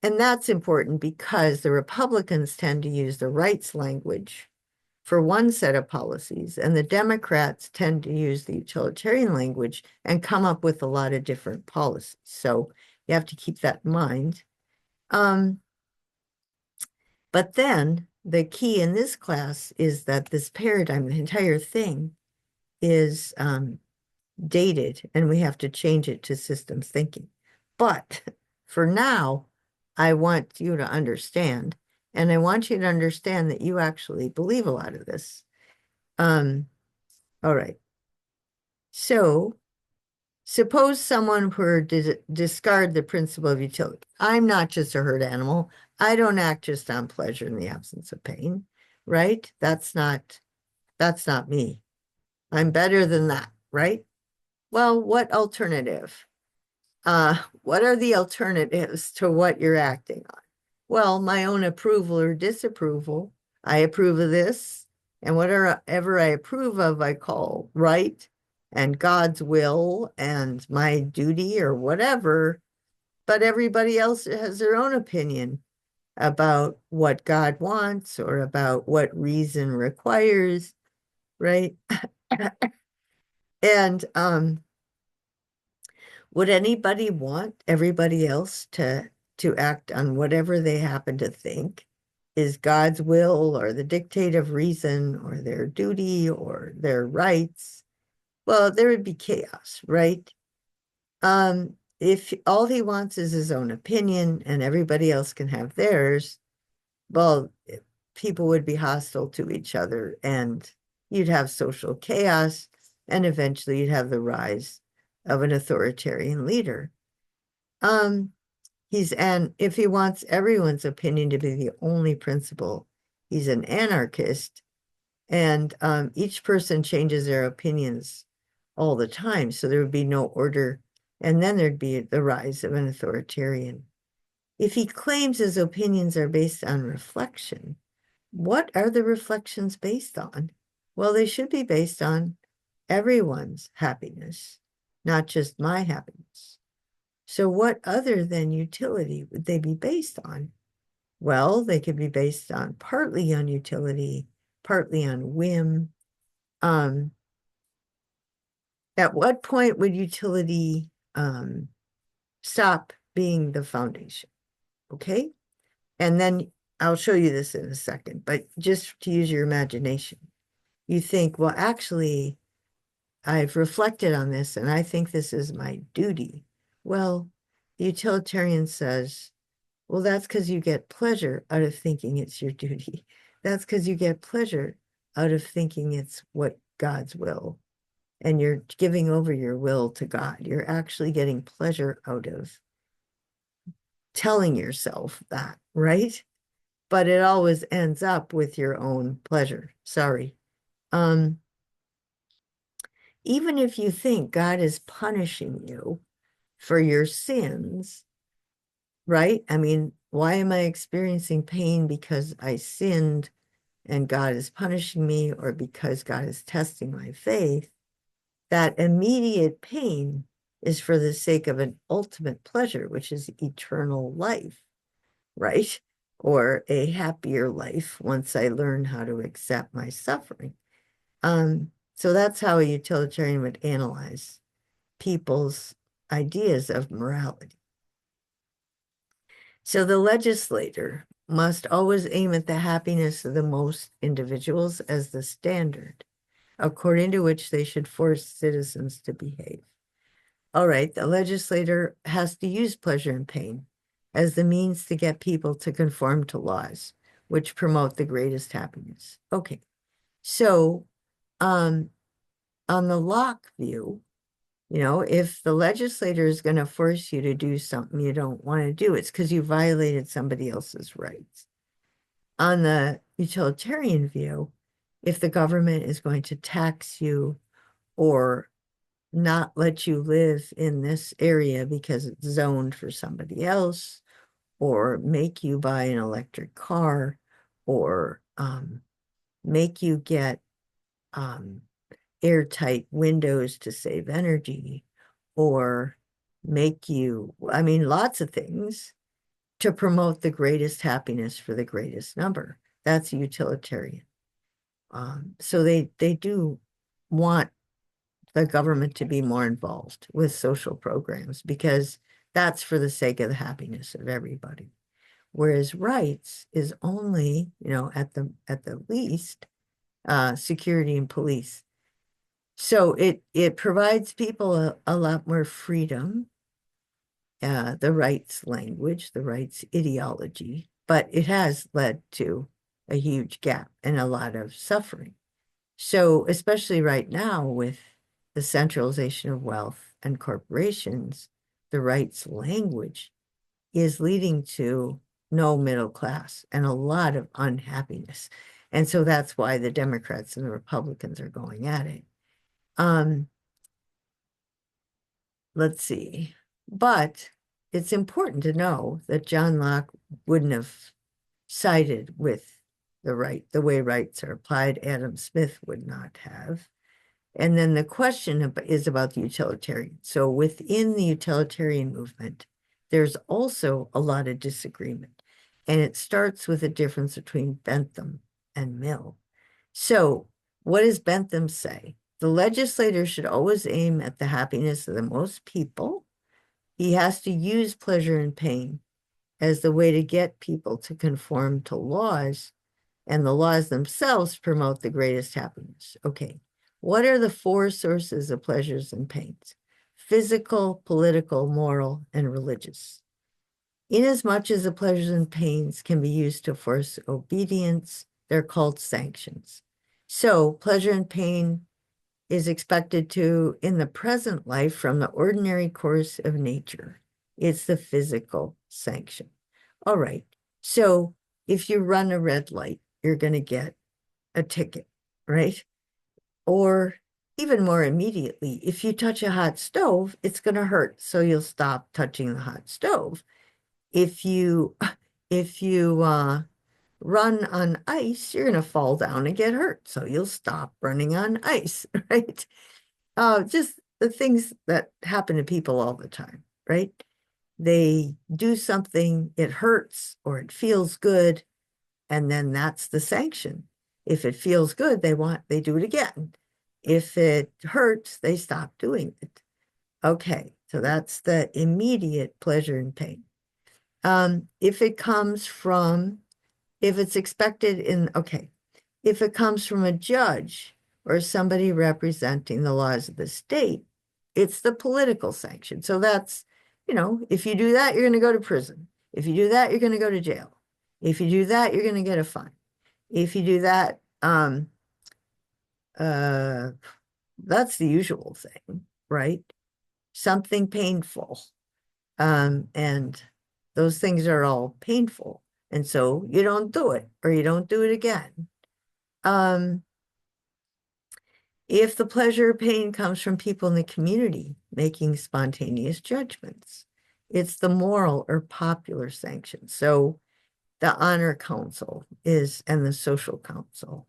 that's important because the Republicans tend to use the rights language for one set of policies, and the Democrats tend to use the utilitarian language and come up with a lot of different policies. So you have to keep that in mind. But then the key in this class is that this paradigm, the entire thing, is dated, and we have to change it to systems thinking. But for now, I want you to understand, and I want you to understand that you actually believe a lot of this. All right. So suppose someone were to discard the principle of utility. I'm not just a herd animal. I don't act just on pleasure in the absence of pain, right? That's not me. I'm better than that, right? Well, what alternative? What are the alternatives to what you're acting on? Well, my own approval or disapproval. I approve of this, and whatever I approve of, I call right, and God's will and my duty or whatever. But everybody else has their own opinion about what God wants or about what reason requires, right? And would anybody want everybody else to act on whatever they happen to think? is God's will or the dictate of reason or their duty or their rights, well, there would be chaos, right? If all he wants is his own opinion and everybody else can have theirs, well, people would be hostile to each other and you'd have social chaos and eventually you'd have the rise of an authoritarian leader. Um, and if he wants everyone's opinion to be the only principle, he's an anarchist. And each person changes their opinions all the time. So there would be no order. And then there'd be the rise of an authoritarian. If he claims his opinions are based on reflection, what are the reflections based on? Well, they should be based on everyone's happiness, not just my happiness. So what other than utility would they be based on? Well, they could be based on partly on utility, partly on whim. Um, at what point would utility stop being the foundation? Okay. And then I'll show you this in a second, but just to use your imagination, you think, well, actually, I've reflected on this and I think this is my duty. Well, the utilitarian says, well, that's because you get pleasure out of thinking it's your duty. That's because you get pleasure out of thinking it's what God's will. And you're giving over your will to God. You're actually getting pleasure out of telling yourself that, right? But it always ends up with your own pleasure. Sorry. Um, even if you think God is punishing you for your sins, right? I mean, why am I experiencing pain because I sinned and God is punishing me or because God is testing my faith? That immediate pain is for the sake of an ultimate pleasure, which is eternal life, right? Or a happier life once I learn how to accept my suffering. So that's how a utilitarian would analyze people's ideas of morality. So the legislator must always aim at the happiness of the most individuals as the standard, according to which they should force citizens to behave. All right, the legislator has to use pleasure and pain as the means to get people to conform to laws which promote the greatest happiness. Okay, so on the Locke view, if the legislator is going to force you to do something you don't want to do, it's because you violated somebody else's rights. On the utilitarian view, if the government is going to tax you or not let you live in this area because it's zoned for somebody else, or make you buy an electric car, or make you get airtight windows to save energy, or make you, I mean, lots of things to promote the greatest happiness for the greatest number. That's utilitarian. So they do want the government to be more involved with social programs because that's for the sake of the happiness of everybody. Whereas rights is only, at the least, security and police. So it provides people a lot more freedom, the rights language, the rights ideology, but it has led to a huge gap and a lot of suffering. So especially right now with the centralization of wealth and corporations, the rights language is leading to no middle class and a lot of unhappiness. And so that's why the Democrats and the Republicans are going at it. Let's see. But it's important to know that John Locke wouldn't have sided with the way rights are applied. Adam Smith would not have. And then the question is about the utilitarian. So within the utilitarian movement, there's also a lot of disagreement. And it starts with a difference between Bentham and Mill. So what does Bentham say? The legislator should always aim at the happiness of the most people. He has to use pleasure and pain as the way to get people to conform to laws, and the laws themselves promote the greatest happiness. Okay, what are the four sources of pleasures and pains? Physical, political, moral, and religious. Inasmuch as the pleasures and pains can be used to force obedience, they're called sanctions. So pleasure and pain is expected to in the present life from the ordinary course of nature. It's the physical sanction. All right. So if you run a red light, you're going to get a ticket, right? Or even more immediately, if you touch a hot stove, it's going to hurt. So you'll stop touching the hot stove. If you if you run on ice, you're going to fall down and get hurt. So you'll stop running on ice, right? Just the things that happen to people all the time, right? They do something, it hurts or it feels good, and then that's the sanction. If it feels good, they do it again. If it hurts, they stop doing it. Okay, so that's the immediate pleasure and pain. If it comes from, if it's expected in, okay, if it comes from a judge or somebody representing the laws of the state, it's the political sanction. So that's, if you do that, you're going to go to prison. If you do that, you're going to go to jail. If you do that, you're going to get a fine. If you do that, uh, that's the usual thing, right? Something painful. And those things are all painful. And so you don't do it or you don't do it again. Um, if the pleasure or pain comes from people in the community making spontaneous judgments, it's the moral or popular sanction. So the honor council and the social council,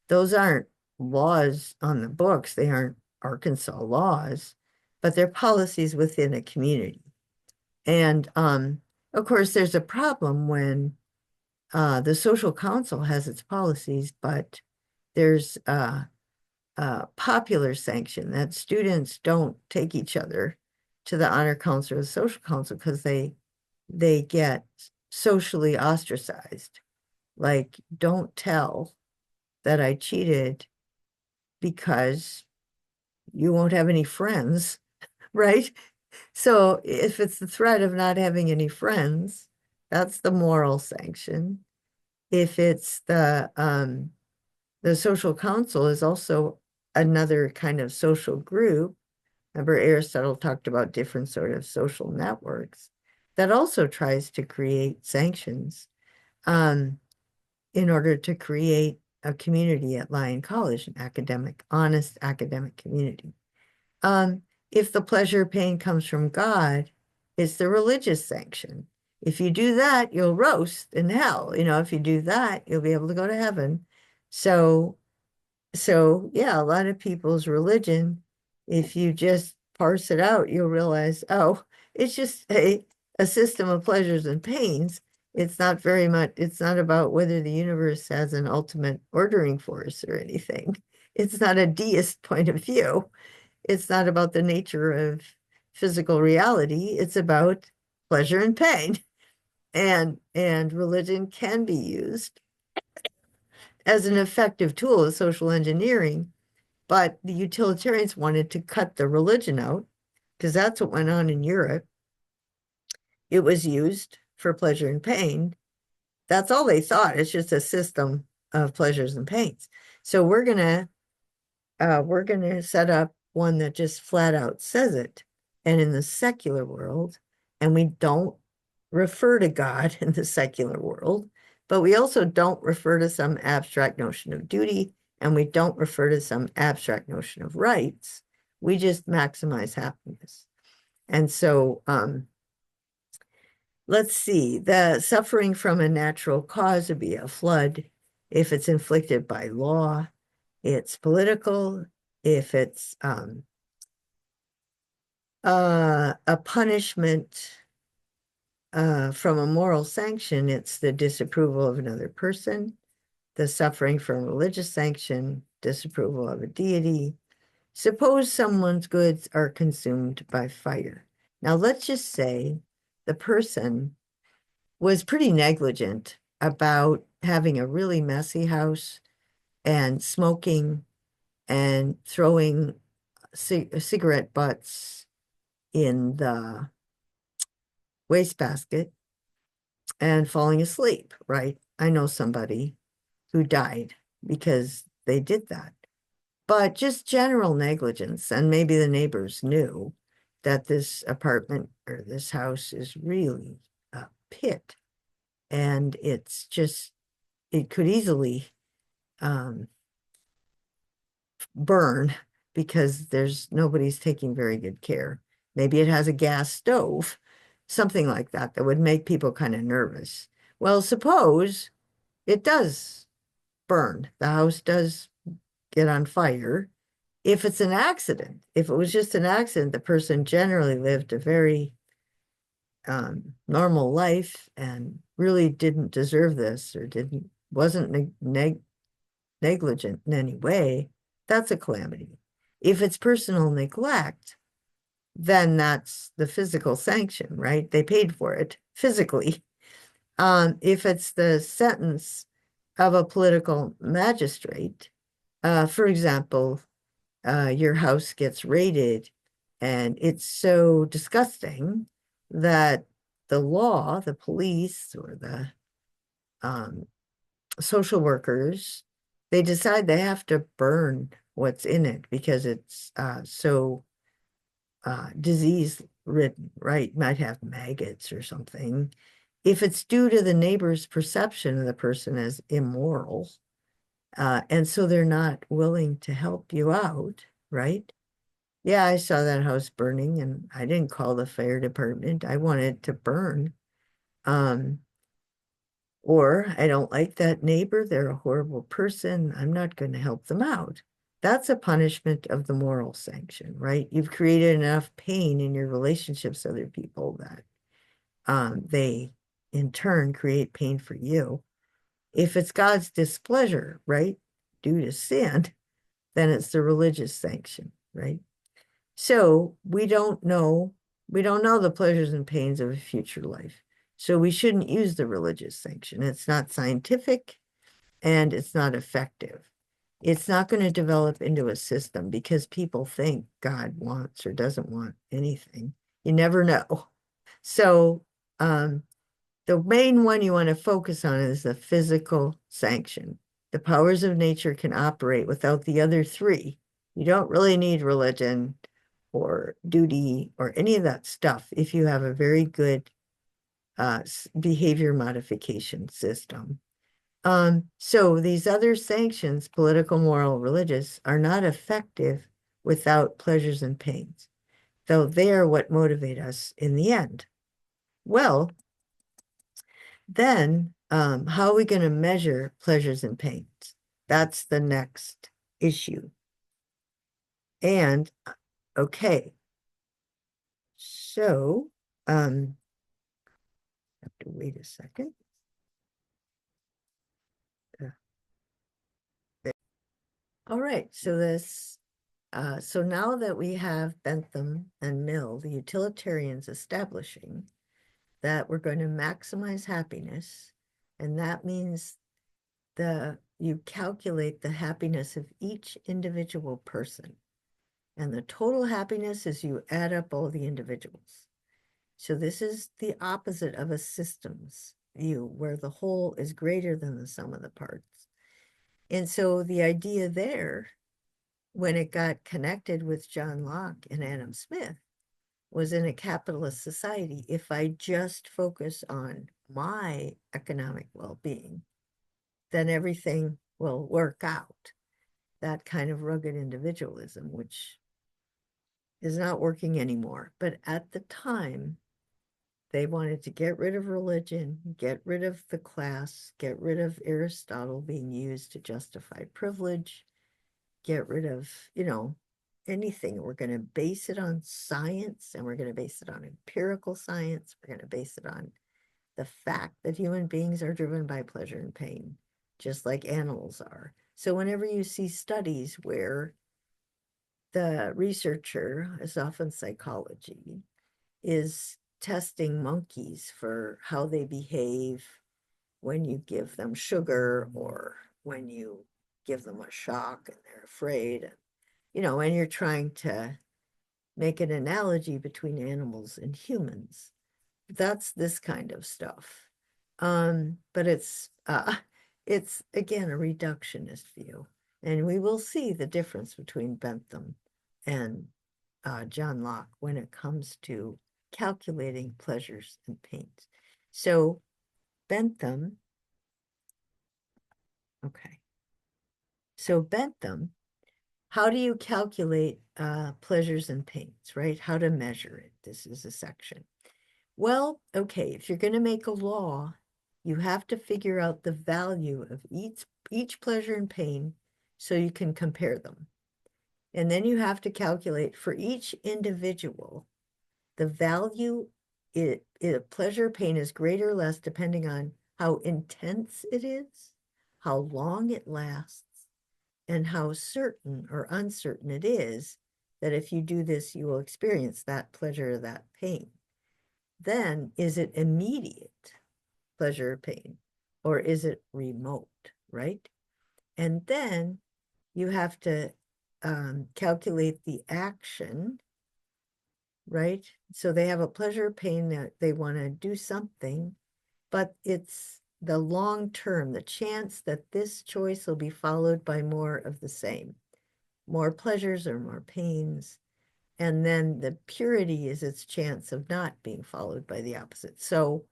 those aren't laws on the books. They aren't Arkansas laws, but they're policies within a community. And of course, there's a problem when the social council has its policies, but there's popular sanction that students don't take each other to the honor council or the social council because they get socially ostracized. Like, don't tell that I cheated because you won't have any friends, right? So if it's the threat of not having any friends, that's the moral sanction. If it's the social council is also another kind of social group. Remember, Aristotle talked about different sort of social networks that also tries to create sanctions um, in order to create a community at Lyon College, an honest academic community. Um, if the pleasure or pain comes from God, it's the religious sanction. If you do that, you'll roast in hell. If you do that, you'll be able to go to heaven. So yeah, a lot of people's religion, if you just parse it out, you'll realize, oh, it's just a system of pleasures and pains. It's not very much, it's not about whether the universe has an ultimate ordering force or anything. It's not a deist point of view. It's not about the nature of physical reality. It's about pleasure and pain. And religion can be used as an effective tool of social engineering, but the utilitarians wanted to cut the religion out because that's what went on in Europe. It was used for pleasure and pain. That's all they thought. It's just a system of pleasures and pains. So we're gonna set up one that just flat out says it. And in the secular world, and we don't refer to God in the secular world, but we also don't refer to some abstract notion of duty, and we don't refer to some abstract notion of rights. We just maximize happiness. And so let's see, the suffering from a natural cause would be a flood. If it's inflicted by law, it's political. If it's a punishment from a moral sanction, it's the disapproval of another person. The suffering from religious sanction, disapproval of a deity. Suppose someone's goods are consumed by fire. Now let's just say the person was pretty negligent about having a really messy house and smoking and throwing cigarette butts in the wastebasket and falling asleep, right? I know somebody who died because they did that. But just general negligence, and maybe the neighbors knew that this apartment or this house is really a pit, and it's just, it could easily um, burn because nobody's taking very good care. Maybe it has a gas stove, something like that, that would make people kind of nervous. Well, suppose it does burn, the house does get on fire. If it's an accident, if it was just an accident, the person generally lived a very normal life and really didn't deserve this or wasn't negligent in any way, that's a calamity. If it's personal neglect, then that's the physical sanction, right? They paid for it physically. If it's the sentence of a political magistrate, for example, your house gets raided and it's so disgusting that the law, the police, or the um, social workers, they decide they have to burn what's in it because it's so disease ridden, right? Might have maggots or something. If it's due to the neighbor's perception of the person as immoral, and so they're not willing to help you out, right? Yeah, I saw that house burning and I didn't call the fire department. I wanted it to burn. Um, or I don't like that neighbor. They're a horrible person. I'm not going to help them out. That's a punishment of the moral sanction, right? You've created enough pain in your relationships with other people that they in turn create pain for you. If it's God's displeasure, right, due to sin, then it's the religious sanction, right? So we don't know the pleasures and pains of a future life. So we shouldn't use the religious sanction. It's not scientific and it's not effective. It's not going to develop into a system because people think God wants or doesn't want anything. You never know. So um, the main one you want to focus on is the physical sanction. The powers of nature can operate without the other three. You don't really need religion or duty or any of that stuff if you have a very good behavior modification system. So these other sanctions, political, moral, religious, are not effective without pleasures and pains, though they are what motivate us in the end. Well, then, how are we going to measure pleasures and pains? That's the next issue. And okay, so I have to wait a second. Uh, All right, so now that we have Bentham and Mill, the utilitarians establishing that we're going to maximize happiness, and that means you calculate the happiness of each individual person. And the total happiness is you add up all the individuals. So this is the opposite of a systems view where the whole is greater than the sum of the parts. And so the idea there, when it got connected with John Locke and Adam Smith, was in a capitalist society, if I just focus on my economic well-being, then everything will work out. That kind of rugged individualism, which is not working anymore. But at the time, they wanted to get rid of religion, get rid of the class, get rid of Aristotle being used to justify privilege, get rid of, anything. We're going to base it on science and we're going to base it on empirical science. We're going to base it on the fact that human beings are driven by pleasure and pain, just like animals are. So whenever you see studies where the researcher, is often psychology, is testing monkeys for how they behave when you give them sugar or when you give them a shock and they're afraid. And, and you're trying to make an analogy between animals and humans. That's this kind of stuff. But it's again a reductionist view. And we will see the difference between Bentham and John Locke when it comes to calculating pleasures and pains. So Bentham, okay. So Bentham, how do you calculate pleasures and pains, right? How to measure it. This is a section. Well, okay, if you're going to make a law, you have to figure out the value of each pleasure and pain so you can compare them. And then you have to calculate for each individual the value pleasure pain is greater or less depending on how intense it is, how long it lasts, and how certain or uncertain it is that if you do this, you will experience that pleasure or that pain. Then is it immediate pleasure or pain, or is it remote, right? And then you have to calculate the action, right? So they have a pleasure or pain that they want to do something, but it's the long term, the chance that this choice will be followed by more of the same, more pleasures or more pains. And then the purity is its chance of not being followed by the opposite. So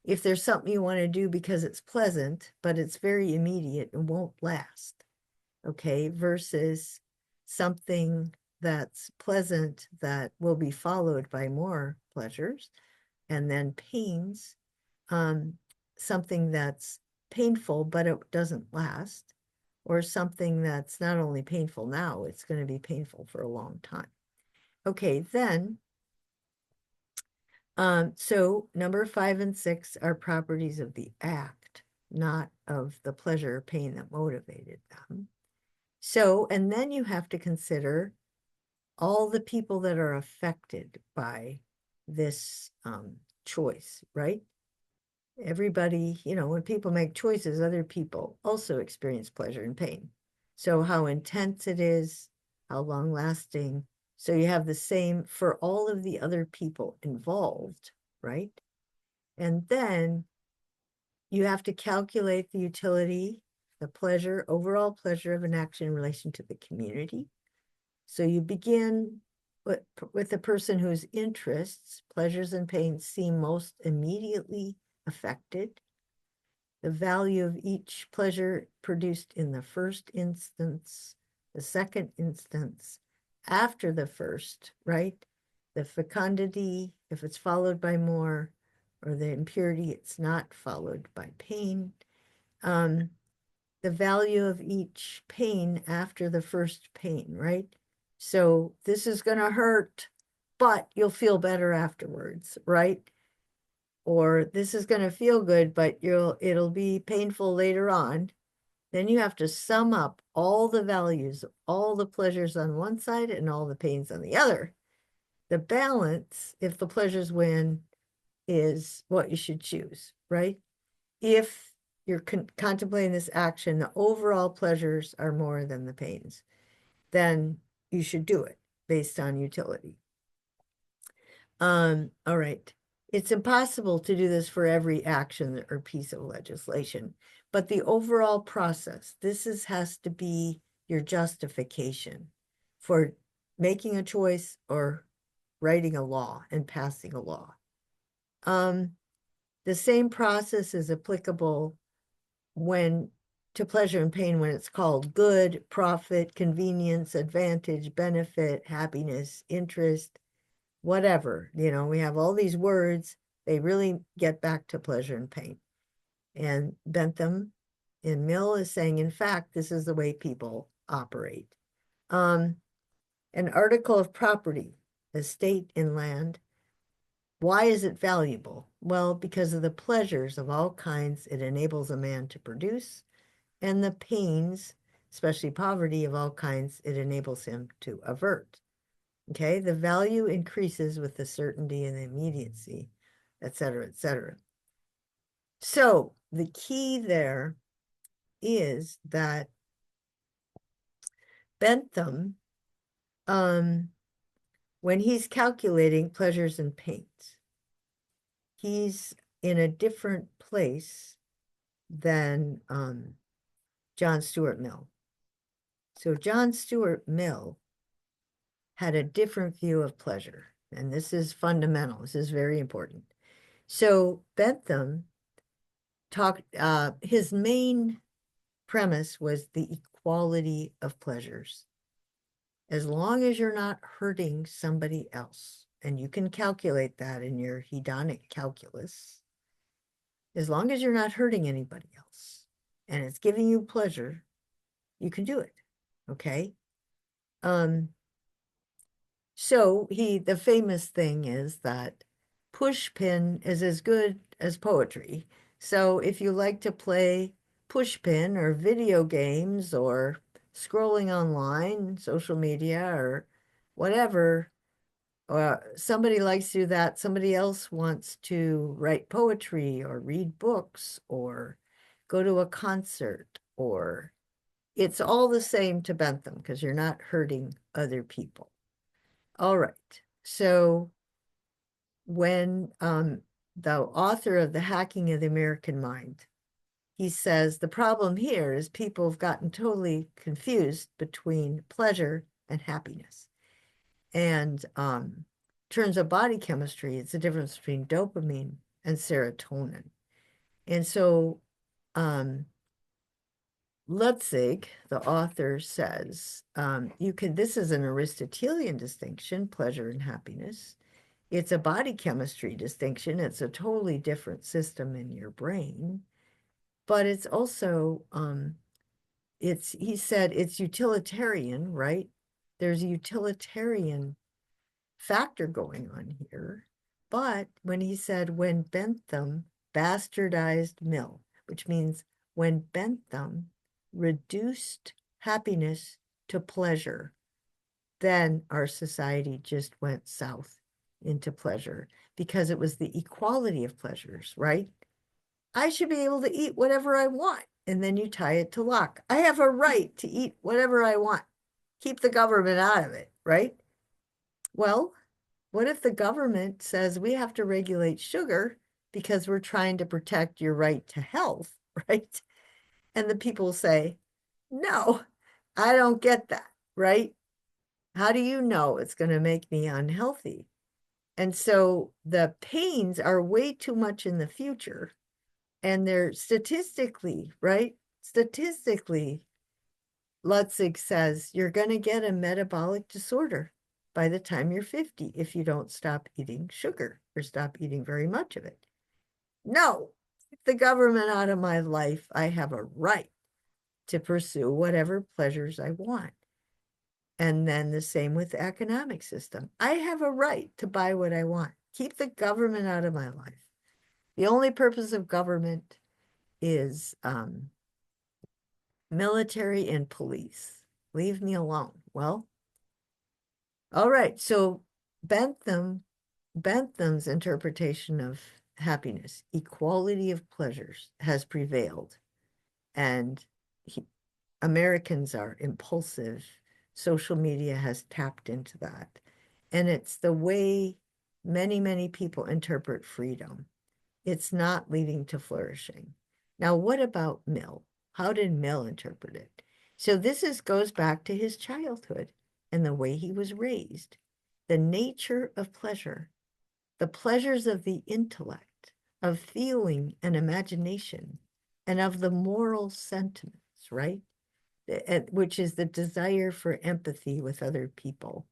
if there's something you want to do because it's pleasant, but it's very immediate and won't last, okay, versus something that's pleasant that will be followed by more pleasures and then pains, something that's painful, but it doesn't last, or something that's not only painful now, it's going to be painful for a long time. Okay, then, so number 5 and 6 are properties of the act, not of the pleasure or pain that motivated them. So, and then you have to consider all the people that are affected by this choice, right? Everybody, when people make choices, other people also experience pleasure and pain. So how intense it is, how long lasting. So you have the same for all of the other people involved, right? And then you have to calculate the utility, the pleasure, overall pleasure of an action in relation to the community. So you begin with the person whose interests, pleasures and pains seem most immediately affected. The value of each pleasure produced in the first instance, the second instance, after the first, right? The fecundity, if it's followed by more, or the impurity, it's not followed by pain. The value of each pain after the first pain, right? So this is going to hurt, but you'll feel better afterwards, right? Or this is going to feel good, but it'll be painful later on. Then you have to sum up all the values, all the pleasures on one side and all the pains on the other. The balance, if the pleasures win, is what you should choose, right? If you're contemplating this action, the overall pleasures are more than the pains, then you should do it based on utility. All right. It's impossible to do this for every action or piece of legislation, but the overall process, has to be your justification for making a choice or writing a law and passing a law. The same process is applicable to pleasure and pain when it's called good, profit, convenience, advantage, benefit, happiness, interest, whatever. We have all these words. They really get back to pleasure and pain. And Bentham and Mill is saying, in fact, this is the way people operate. An article of property, estate in land. Why is it valuable? Well, because of the pleasures of all kinds it enables a man to produce, and the pains, especially poverty of all kinds, it enables him to avert. Okay, the value increases with the certainty and the immediacy, et cetera, et cetera. So the key there is that Bentham, when he's calculating pleasures and pains, he's in a different place than John Stuart Mill. So John Stuart Mill had a different view of pleasure, and this is fundamental. This is very important. So Bentham talked, his main premise was the equality of pleasures. As long as you're not hurting somebody else, and you can calculate that in your hedonic calculus, as long as you're not hurting anybody else and it's giving you pleasure, you can do it. Okay. So the famous thing is that pushpin is as good as poetry. So if you like to play pushpin or video games or scrolling online, social media or whatever, somebody likes to do that, somebody else wants to write poetry or read books or go to a concert, or it's all the same to Bentham because you're not hurting other people. All right. So when the author of The Hacking of the American Mind, he says the problem here is people have gotten totally confused between pleasure and happiness. And terms of body chemistry, it's the difference between dopamine and serotonin. And so Lutzig, the author, says this is an Aristotelian distinction, pleasure and happiness. It's a body chemistry distinction. It's a totally different system in your brain, but it's also, he said it's utilitarian, right? There's a utilitarian factor going on here. But when he said when Bentham bastardized Mill, which means when Bentham reduced happiness to pleasure, then our society just went south into pleasure because it was the equality of pleasures, right? I should be able to eat whatever I want. And then you tie it to Locke. I have a right to eat whatever I want. Keep the government out of it, right? Well, what if the government says we have to regulate sugar because we're trying to protect your right to health, right? And the people say, no, I don't get that, right? How do you know it's going to make me unhealthy? And so the pains are way too much in the future. And they're statistically, right? Statistically, Lutzig says you're going to get a metabolic disorder by the time you're 50 if you don't stop eating sugar or stop eating very much of it. No, keep the government out of my life. I have a right to pursue whatever pleasures I want. And then the same with the economic system. I have a right to buy what I want. Keep the government out of my life. The only purpose of government is military and police. Leave me alone. Well, all right. So Bentham's interpretation of happiness, equality of pleasures, has prevailed. And Americans are impulsive. Social media has tapped into that. And it's the way many, many people interpret freedom. It's not leading to flourishing. Now, what about Mill? How did Mill interpret it? So goes back to his childhood and the way he was raised. The nature of pleasure, the pleasures of the intellect, of feeling and imagination, and of the moral sentiments, right? Which is the desire for empathy with other people.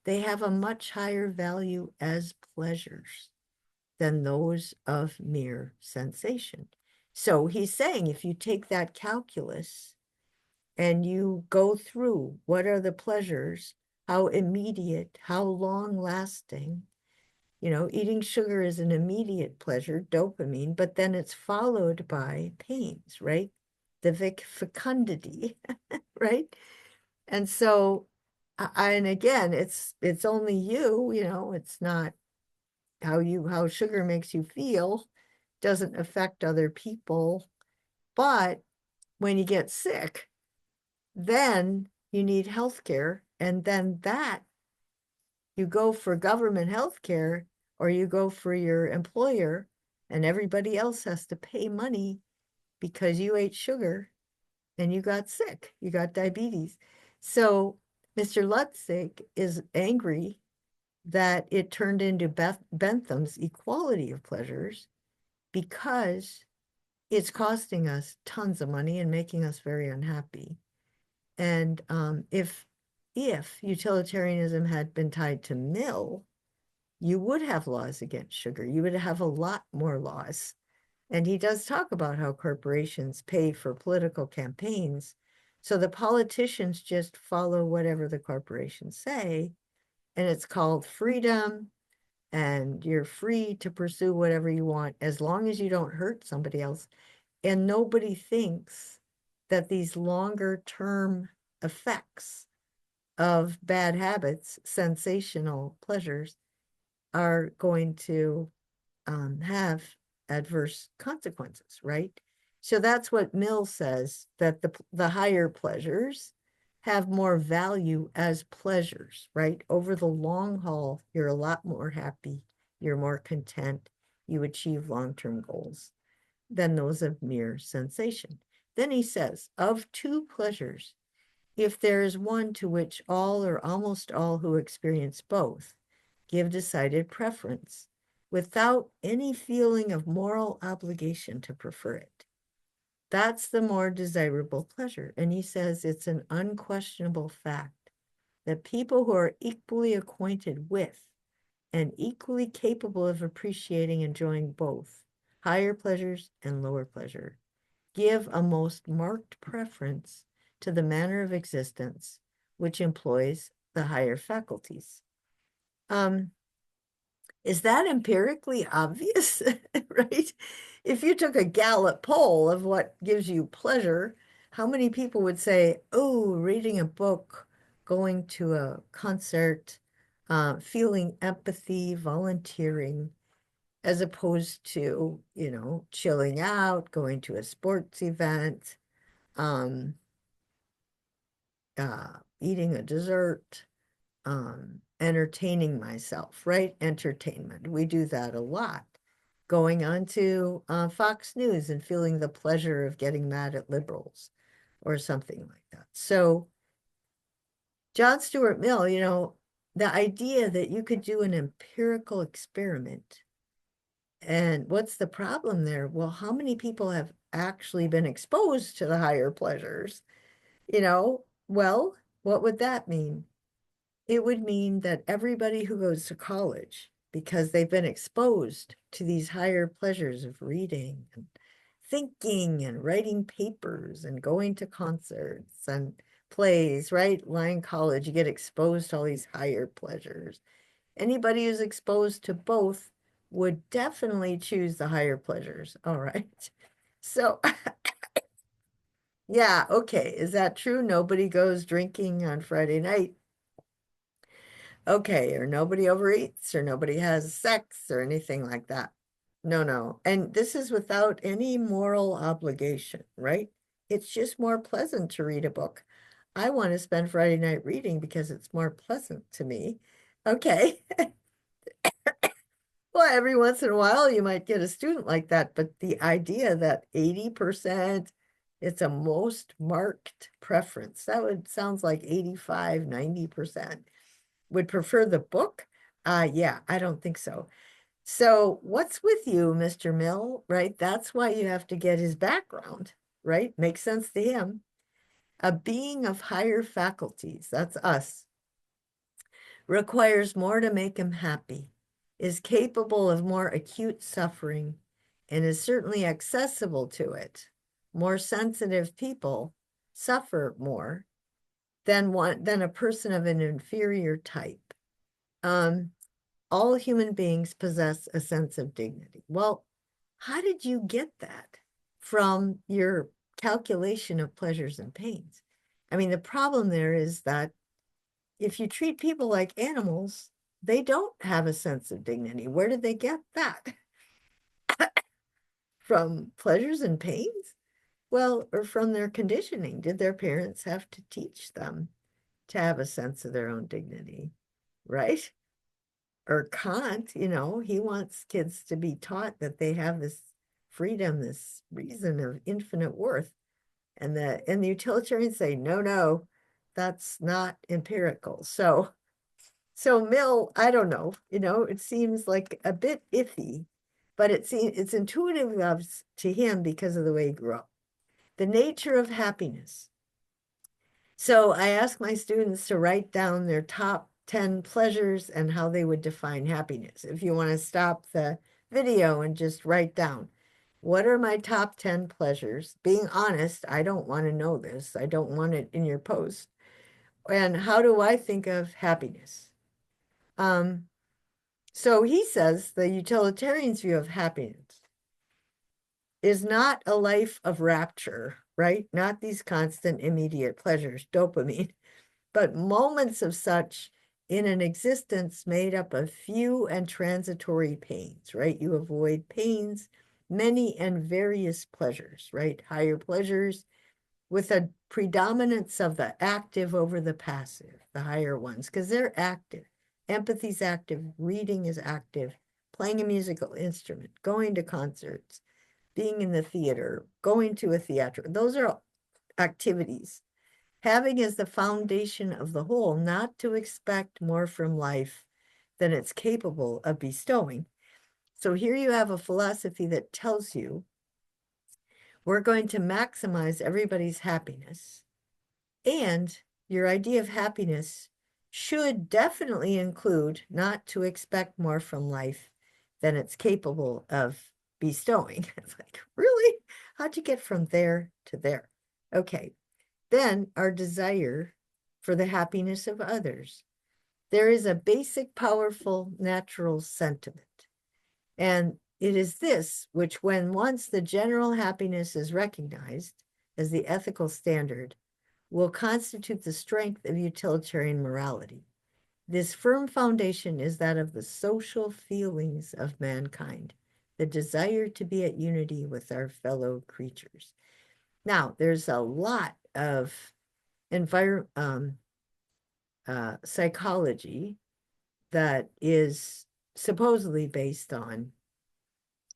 They have a much higher value as pleasures than those of mere sensation. So he's saying if you take that calculus and you go through what are the pleasures, how immediate, how long lasting, eating sugar is an immediate pleasure, dopamine, but then it's followed by pains, right? The fecundity, right? And so And again, it's only you, it's not how sugar makes you feel doesn't affect other people. But when you get sick, then you need health care. And then that you go for government health care or you go for your employer, and everybody else has to pay money because you ate sugar and you got sick, you got diabetes. So Mr. Lutzig is angry that it turned into Bentham's equality of pleasures because it's costing us tons of money and making us very unhappy. And if utilitarianism had been tied to Mill, you would have laws against sugar. You would have a lot more laws. And he does talk about how corporations pay for political campaigns. So the politicians just follow whatever the corporations say, and it's called freedom, and you're free to pursue whatever you want as long as you don't hurt somebody else. And nobody thinks that these longer term effects of bad habits, sensational pleasures, are going to have adverse consequences, right? So that's what Mill says, that the higher pleasures have more value as pleasures, right? Over the long haul, you're a lot more happy, you're more content, you achieve long-term goals than those of mere sensation. Then he says, of two pleasures, if there is one to which all or almost all who experience both give decided preference, without any feeling of moral obligation to prefer it, that's the more desirable pleasure. And he says it's an unquestionable fact that people who are equally acquainted with and equally capable of appreciating and enjoying both higher pleasures and lower pleasure give a most marked preference to the manner of existence which employs the higher faculties. Is that empirically obvious, right? If you took a Gallup poll of what gives you pleasure, how many people would say, oh, reading a book, going to a concert, feeling empathy, volunteering, as opposed to, chilling out, going to a sports event, um, eating a dessert, entertaining myself, right? Entertainment. We do that a lot. Going on to Fox News and feeling the pleasure of getting mad at liberals or something like that. So John Stuart Mill, the idea that you could do an empirical experiment. And what's the problem there? Well, how many people have actually been exposed to the higher pleasures? Well, what would that mean? It would mean that everybody who goes to college, because they've been exposed to these higher pleasures of reading and thinking and writing papers and going to concerts and plays, right? Lyon College, you get exposed to all these higher pleasures. Anybody who's exposed to both would definitely choose the higher pleasures. All right. So, yeah, okay. Is that true? Nobody goes drinking on Friday night. Okay, or nobody overeats, or nobody has sex, or anything like that. No, no. And this is without any moral obligation, right? It's just more pleasant to read a book. I want to spend Friday night reading because it's more pleasant to me. Okay. Well, every once in a while you might get a student like that, but the idea that 80%, it's a most marked preference. That would sounds like 85, 90% would prefer the book. Yeah, I don't think so. So what's with you, Mr. Mill, right? That's why you have to get his background, right? Makes sense to him. A being of higher faculties, that's us, requires more to make him happy, is capable of more acute suffering, and is certainly accessible to it. More sensitive people suffer more than a person of an inferior type. All human beings possess a sense of dignity. Well, how did you get that from your calculation of pleasures and pains? I mean, the problem there is that if you treat people like animals, they don't have a sense of dignity. Where did they get that? From pleasures and pains? Well, or from their conditioning. Did their parents have to teach them to have a sense of their own dignity? Right? Or Kant, he wants kids to be taught that they have this freedom, this reason of infinite worth. And the utilitarians say, no, no, that's not empirical. So Mill, I don't know, it seems like a bit iffy, but it's intuitive to him because of the way he grew up. The nature of happiness. So I ask my students to write down their top 10 pleasures and how they would define happiness. If you want to stop the video and just write down, what are my top 10 pleasures? Being honest, I don't want to know this. I don't want it in your post. And how do I think of happiness? So he says the utilitarian's view of happiness is not a life of rapture, right? Not these constant immediate pleasures, dopamine, but moments of such in an existence made up of few and transitory pains, right? You avoid pains, many and various pleasures, right? Higher pleasures with a predominance of the active over the passive, the higher ones, because they're active. Empathy's active, reading is active, playing a musical instrument, going to concerts, being in the theater, going to a theater. Those are activities. Having as the foundation of the whole, not to expect more from life than it's capable of bestowing. So here you have a philosophy that tells you we're going to maximize everybody's happiness. And your idea of happiness should definitely include not to expect more from life than it's capable of bestowing. It's like, really? How'd you get from there to there? Okay. Then our desire for the happiness of others. There is a basic, powerful, natural sentiment. And it is this which, when once the general happiness is recognized as the ethical standard, will constitute the strength of utilitarian morality. This firm foundation is that of the social feelings of mankind, the desire to be at unity with our fellow creatures. Now, there's a lot of psychology that is supposedly based on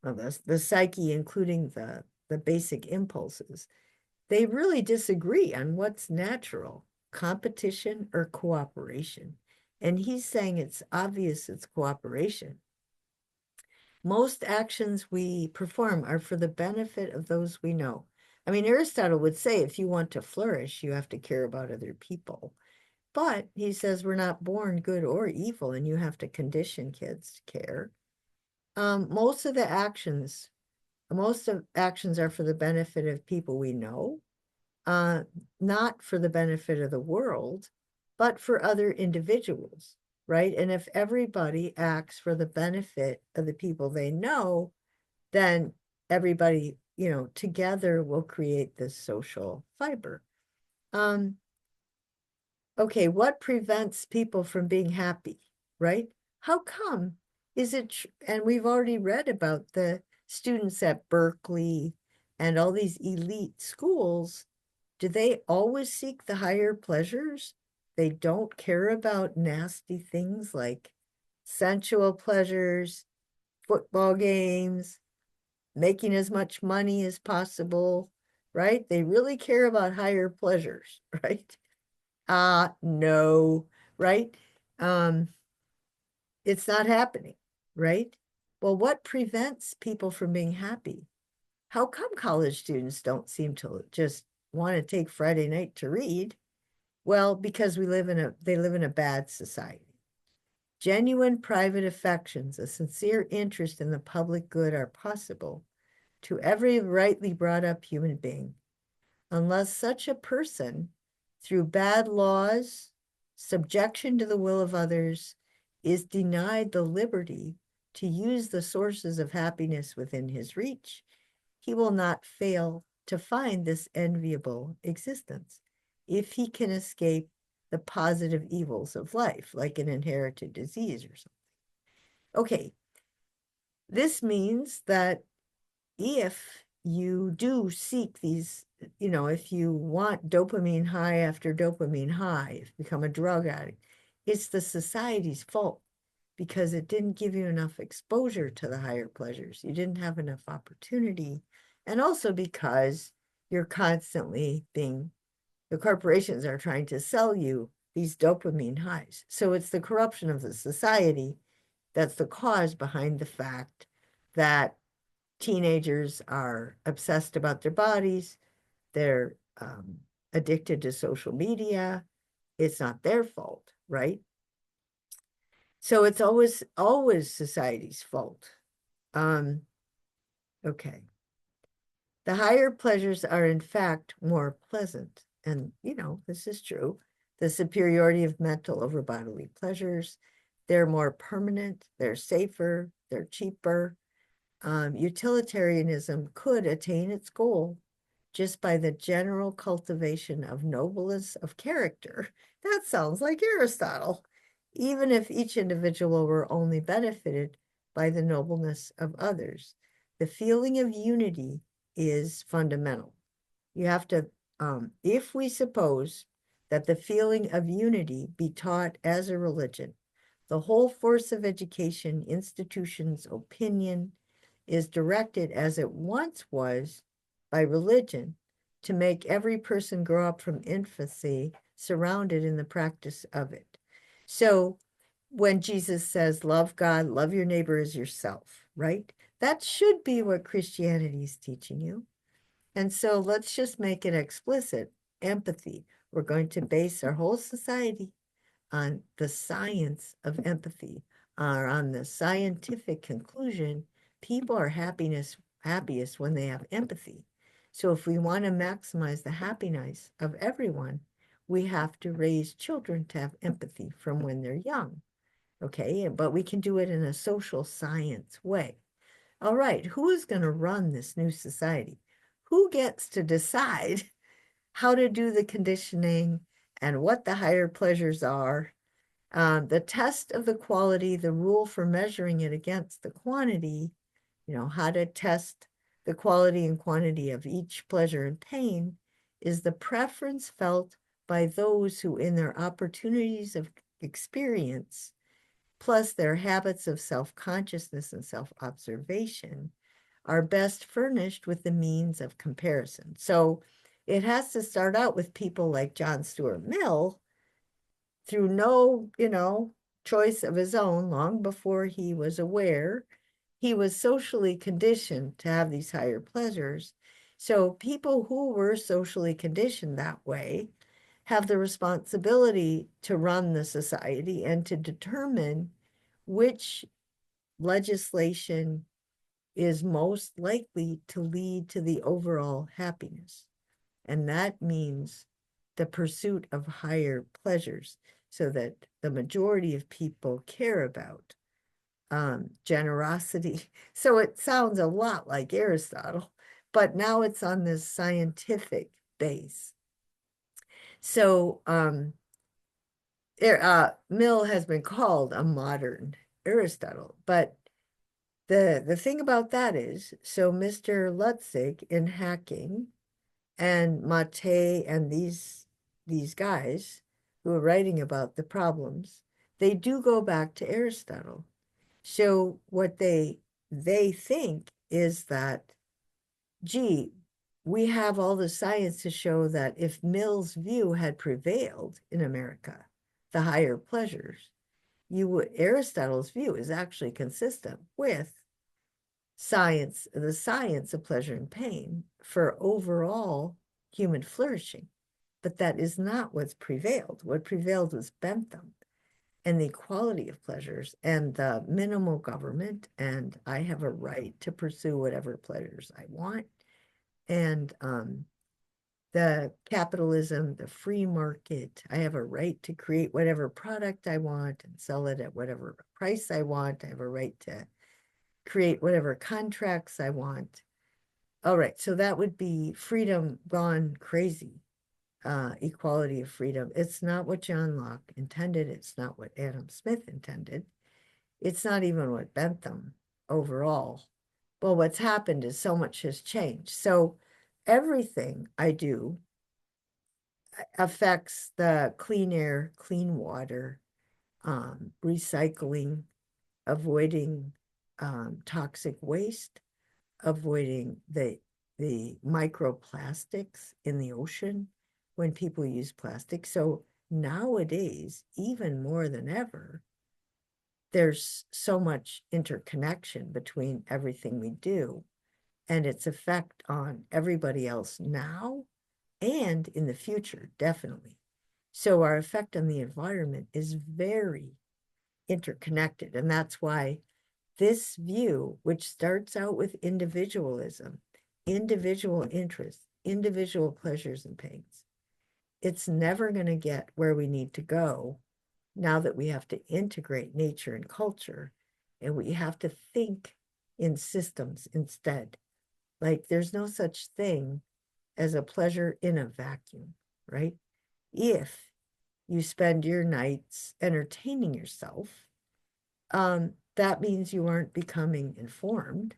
the psyche, including the basic impulses. They really disagree on what's natural, competition or cooperation. And he's saying it's obvious it's cooperation. Most actions we perform are for the benefit of those we know. I mean, Aristotle would say if you want to flourish, you have to care about other people. But he says we're not born good or evil, and you have to condition kids to care. Most of actions are for the benefit of people we know, not for the benefit of the world, but for other individuals, right? And if everybody acts for the benefit of the people they know, then everybody, together will create this social fiber. Okay, what prevents people from being happy, right? How come? And we've already read about the students at Berkeley and all these elite schools. Do they always seek the higher pleasures? They don't care about nasty things like sensual pleasures, football games, making as much money as possible, right? They really care about higher pleasures, right? No, right? Um, it's not happening, right? Well, what prevents people from being happy? How come college students don't seem to just want to take Friday night to read? Well, because they live in a bad society. Genuine private affections, a sincere interest in the public good are possible to every rightly brought up human being, unless such a person, through bad laws, subjection to the will of others, is denied the liberty to use the sources of happiness within his reach, he will not fail to find this enviable existence if he can escape the positive evils of life, like an inherited disease or something. Okay, this means that if you do seek these, if you want dopamine high after dopamine high, become a drug addict, it's the society's fault because it didn't give you enough exposure to the higher pleasures. You didn't have enough opportunity. And also because you're constantly the corporations are trying to sell you these dopamine highs. So it's the corruption of the society that's the cause behind the fact that teenagers are obsessed about their bodies. They're addicted to social media. It's not their fault, right? So it's always society's fault. Okay. The higher pleasures are in fact more pleasant. And, this is true. The superiority of mental over bodily pleasures. They're more permanent, they're safer, they're cheaper. Utilitarianism could attain its goal just by the general cultivation of nobleness of character. That sounds like Aristotle. Even if each individual were only benefited by the nobleness of others, the feeling of unity is fundamental. You have to, if we suppose that the feeling of unity be taught as a religion, the whole force of education, institutions, opinion, is directed as it once was by religion to make every person grow up from infancy surrounded in the practice of it. So when Jesus says, love God, love your neighbor as yourself, right? That should be what Christianity is teaching you. And so let's just make it explicit. Empathy. We're going to base our whole society on the science of empathy, or on the scientific conclusion, people are happiest when they have empathy. So if we want to maximize the happiness of everyone, we have to raise children to have empathy from when they're young. Okay, but we can do it in a social science way. All right, who is going to run this new society? Who gets to decide how to do the conditioning and what the higher pleasures are? The test of the quality, the rule for measuring it against the quantity, how to test the quality and quantity of each pleasure and pain, is the preference felt by those who, in their opportunities of experience, plus their habits of self-consciousness and self-observation, are best furnished with the means of comparison. So it has to start out with people like John Stuart Mill, through no, choice of his own, long before he was aware, he was socially conditioned to have these higher pleasures. So people who were socially conditioned that way have the responsibility to run the society and to determine which legislation is most likely to lead to the overall happiness. And that means the pursuit of higher pleasures, so that the majority of people care about generosity. So it sounds a lot like Aristotle, but now it's on this scientific base. So Mill has been called a modern Aristotle, but the thing about that is, so Mr. Lutzig in Hacking and Mate and these guys who are writing about the problems, they do go back to Aristotle. So what they think is that, gee, we have all the science to show that if Mill's view had prevailed in America, the higher pleasures, Aristotle's view is actually consistent with science, the science of pleasure and pain for overall human flourishing. But that is not what's prevailed. What prevailed was Bentham and the equality of pleasures and the minimal government, and I have a right to pursue whatever pleasures I want. And the capitalism, the free market, I have a right to create whatever product I want and sell it at whatever price I want. I have a right to create whatever contracts I want. All right, so that would be freedom gone crazy. equality of freedom. It's not what John Locke intended. It's not what Adam Smith intended. It's not even what Bentham overall. Well, what's happened is so much has changed. So everything I do affects the clean air, clean water, recycling, avoiding toxic waste, avoiding the microplastics in the ocean when people use plastic. So nowadays, even more than ever, there's so much interconnection between everything we do and its effect on everybody else now and in the future, definitely. So our effect on the environment is very interconnected. And that's why this view, which starts out with individualism, individual interests, individual pleasures and pains, it's never going to get where we need to go now that we have to integrate nature and culture, and we have to think in systems instead. Like there's no such thing as a pleasure in a vacuum, right? If you spend your nights entertaining yourself, that means you aren't becoming informed.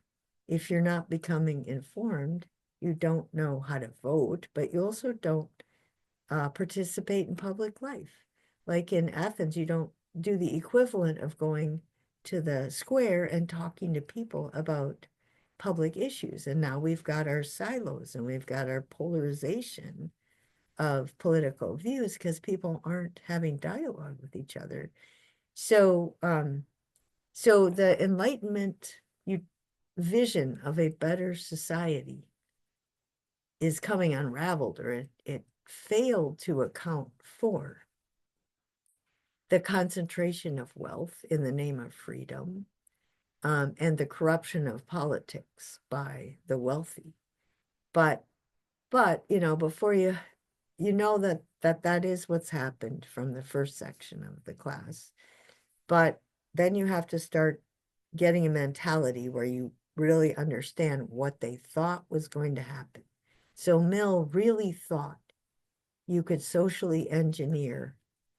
If you're not becoming informed, you don't know how to vote, but you also don't participate in public life. Like in Athens, you don't do the equivalent of going to the square and talking to people about public issues. And now we've got our silos and we've got our polarization of political views because people aren't having dialogue with each other. So, so the Enlightenment vision of a better society is coming unraveled, or it failed to account for the concentration of wealth in the name of freedom, and the corruption of politics by the wealthy. But you know, before you know that is what's happened from the first section of the class. But then you have to start getting a mentality where you really understand what they thought was going to happen. So Mill really thought you could socially engineer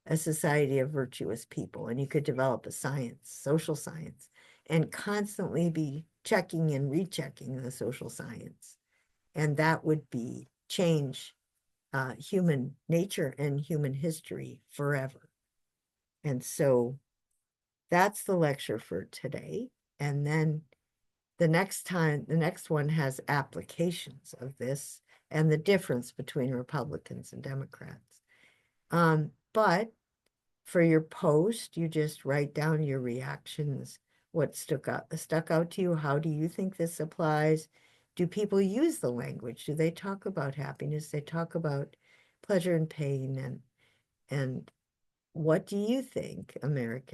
a society of virtuous people, and you could develop a science, social science, and constantly be checking and rechecking the social science. And that would be change human nature and human history forever. And so that's the lecture for today. And then the next one has applications of this and the difference between Republicans and Democrats. But for your post, you just write down your reactions, what stuck out to you. How do you think this applies? Do people use the language? Do they talk about happiness? They talk about pleasure and pain, and what do you think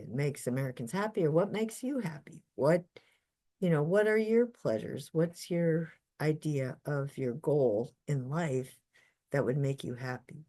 makes Americans happy, or what makes you happy? What are your pleasures? What's your idea of your goal in life that would make you happy?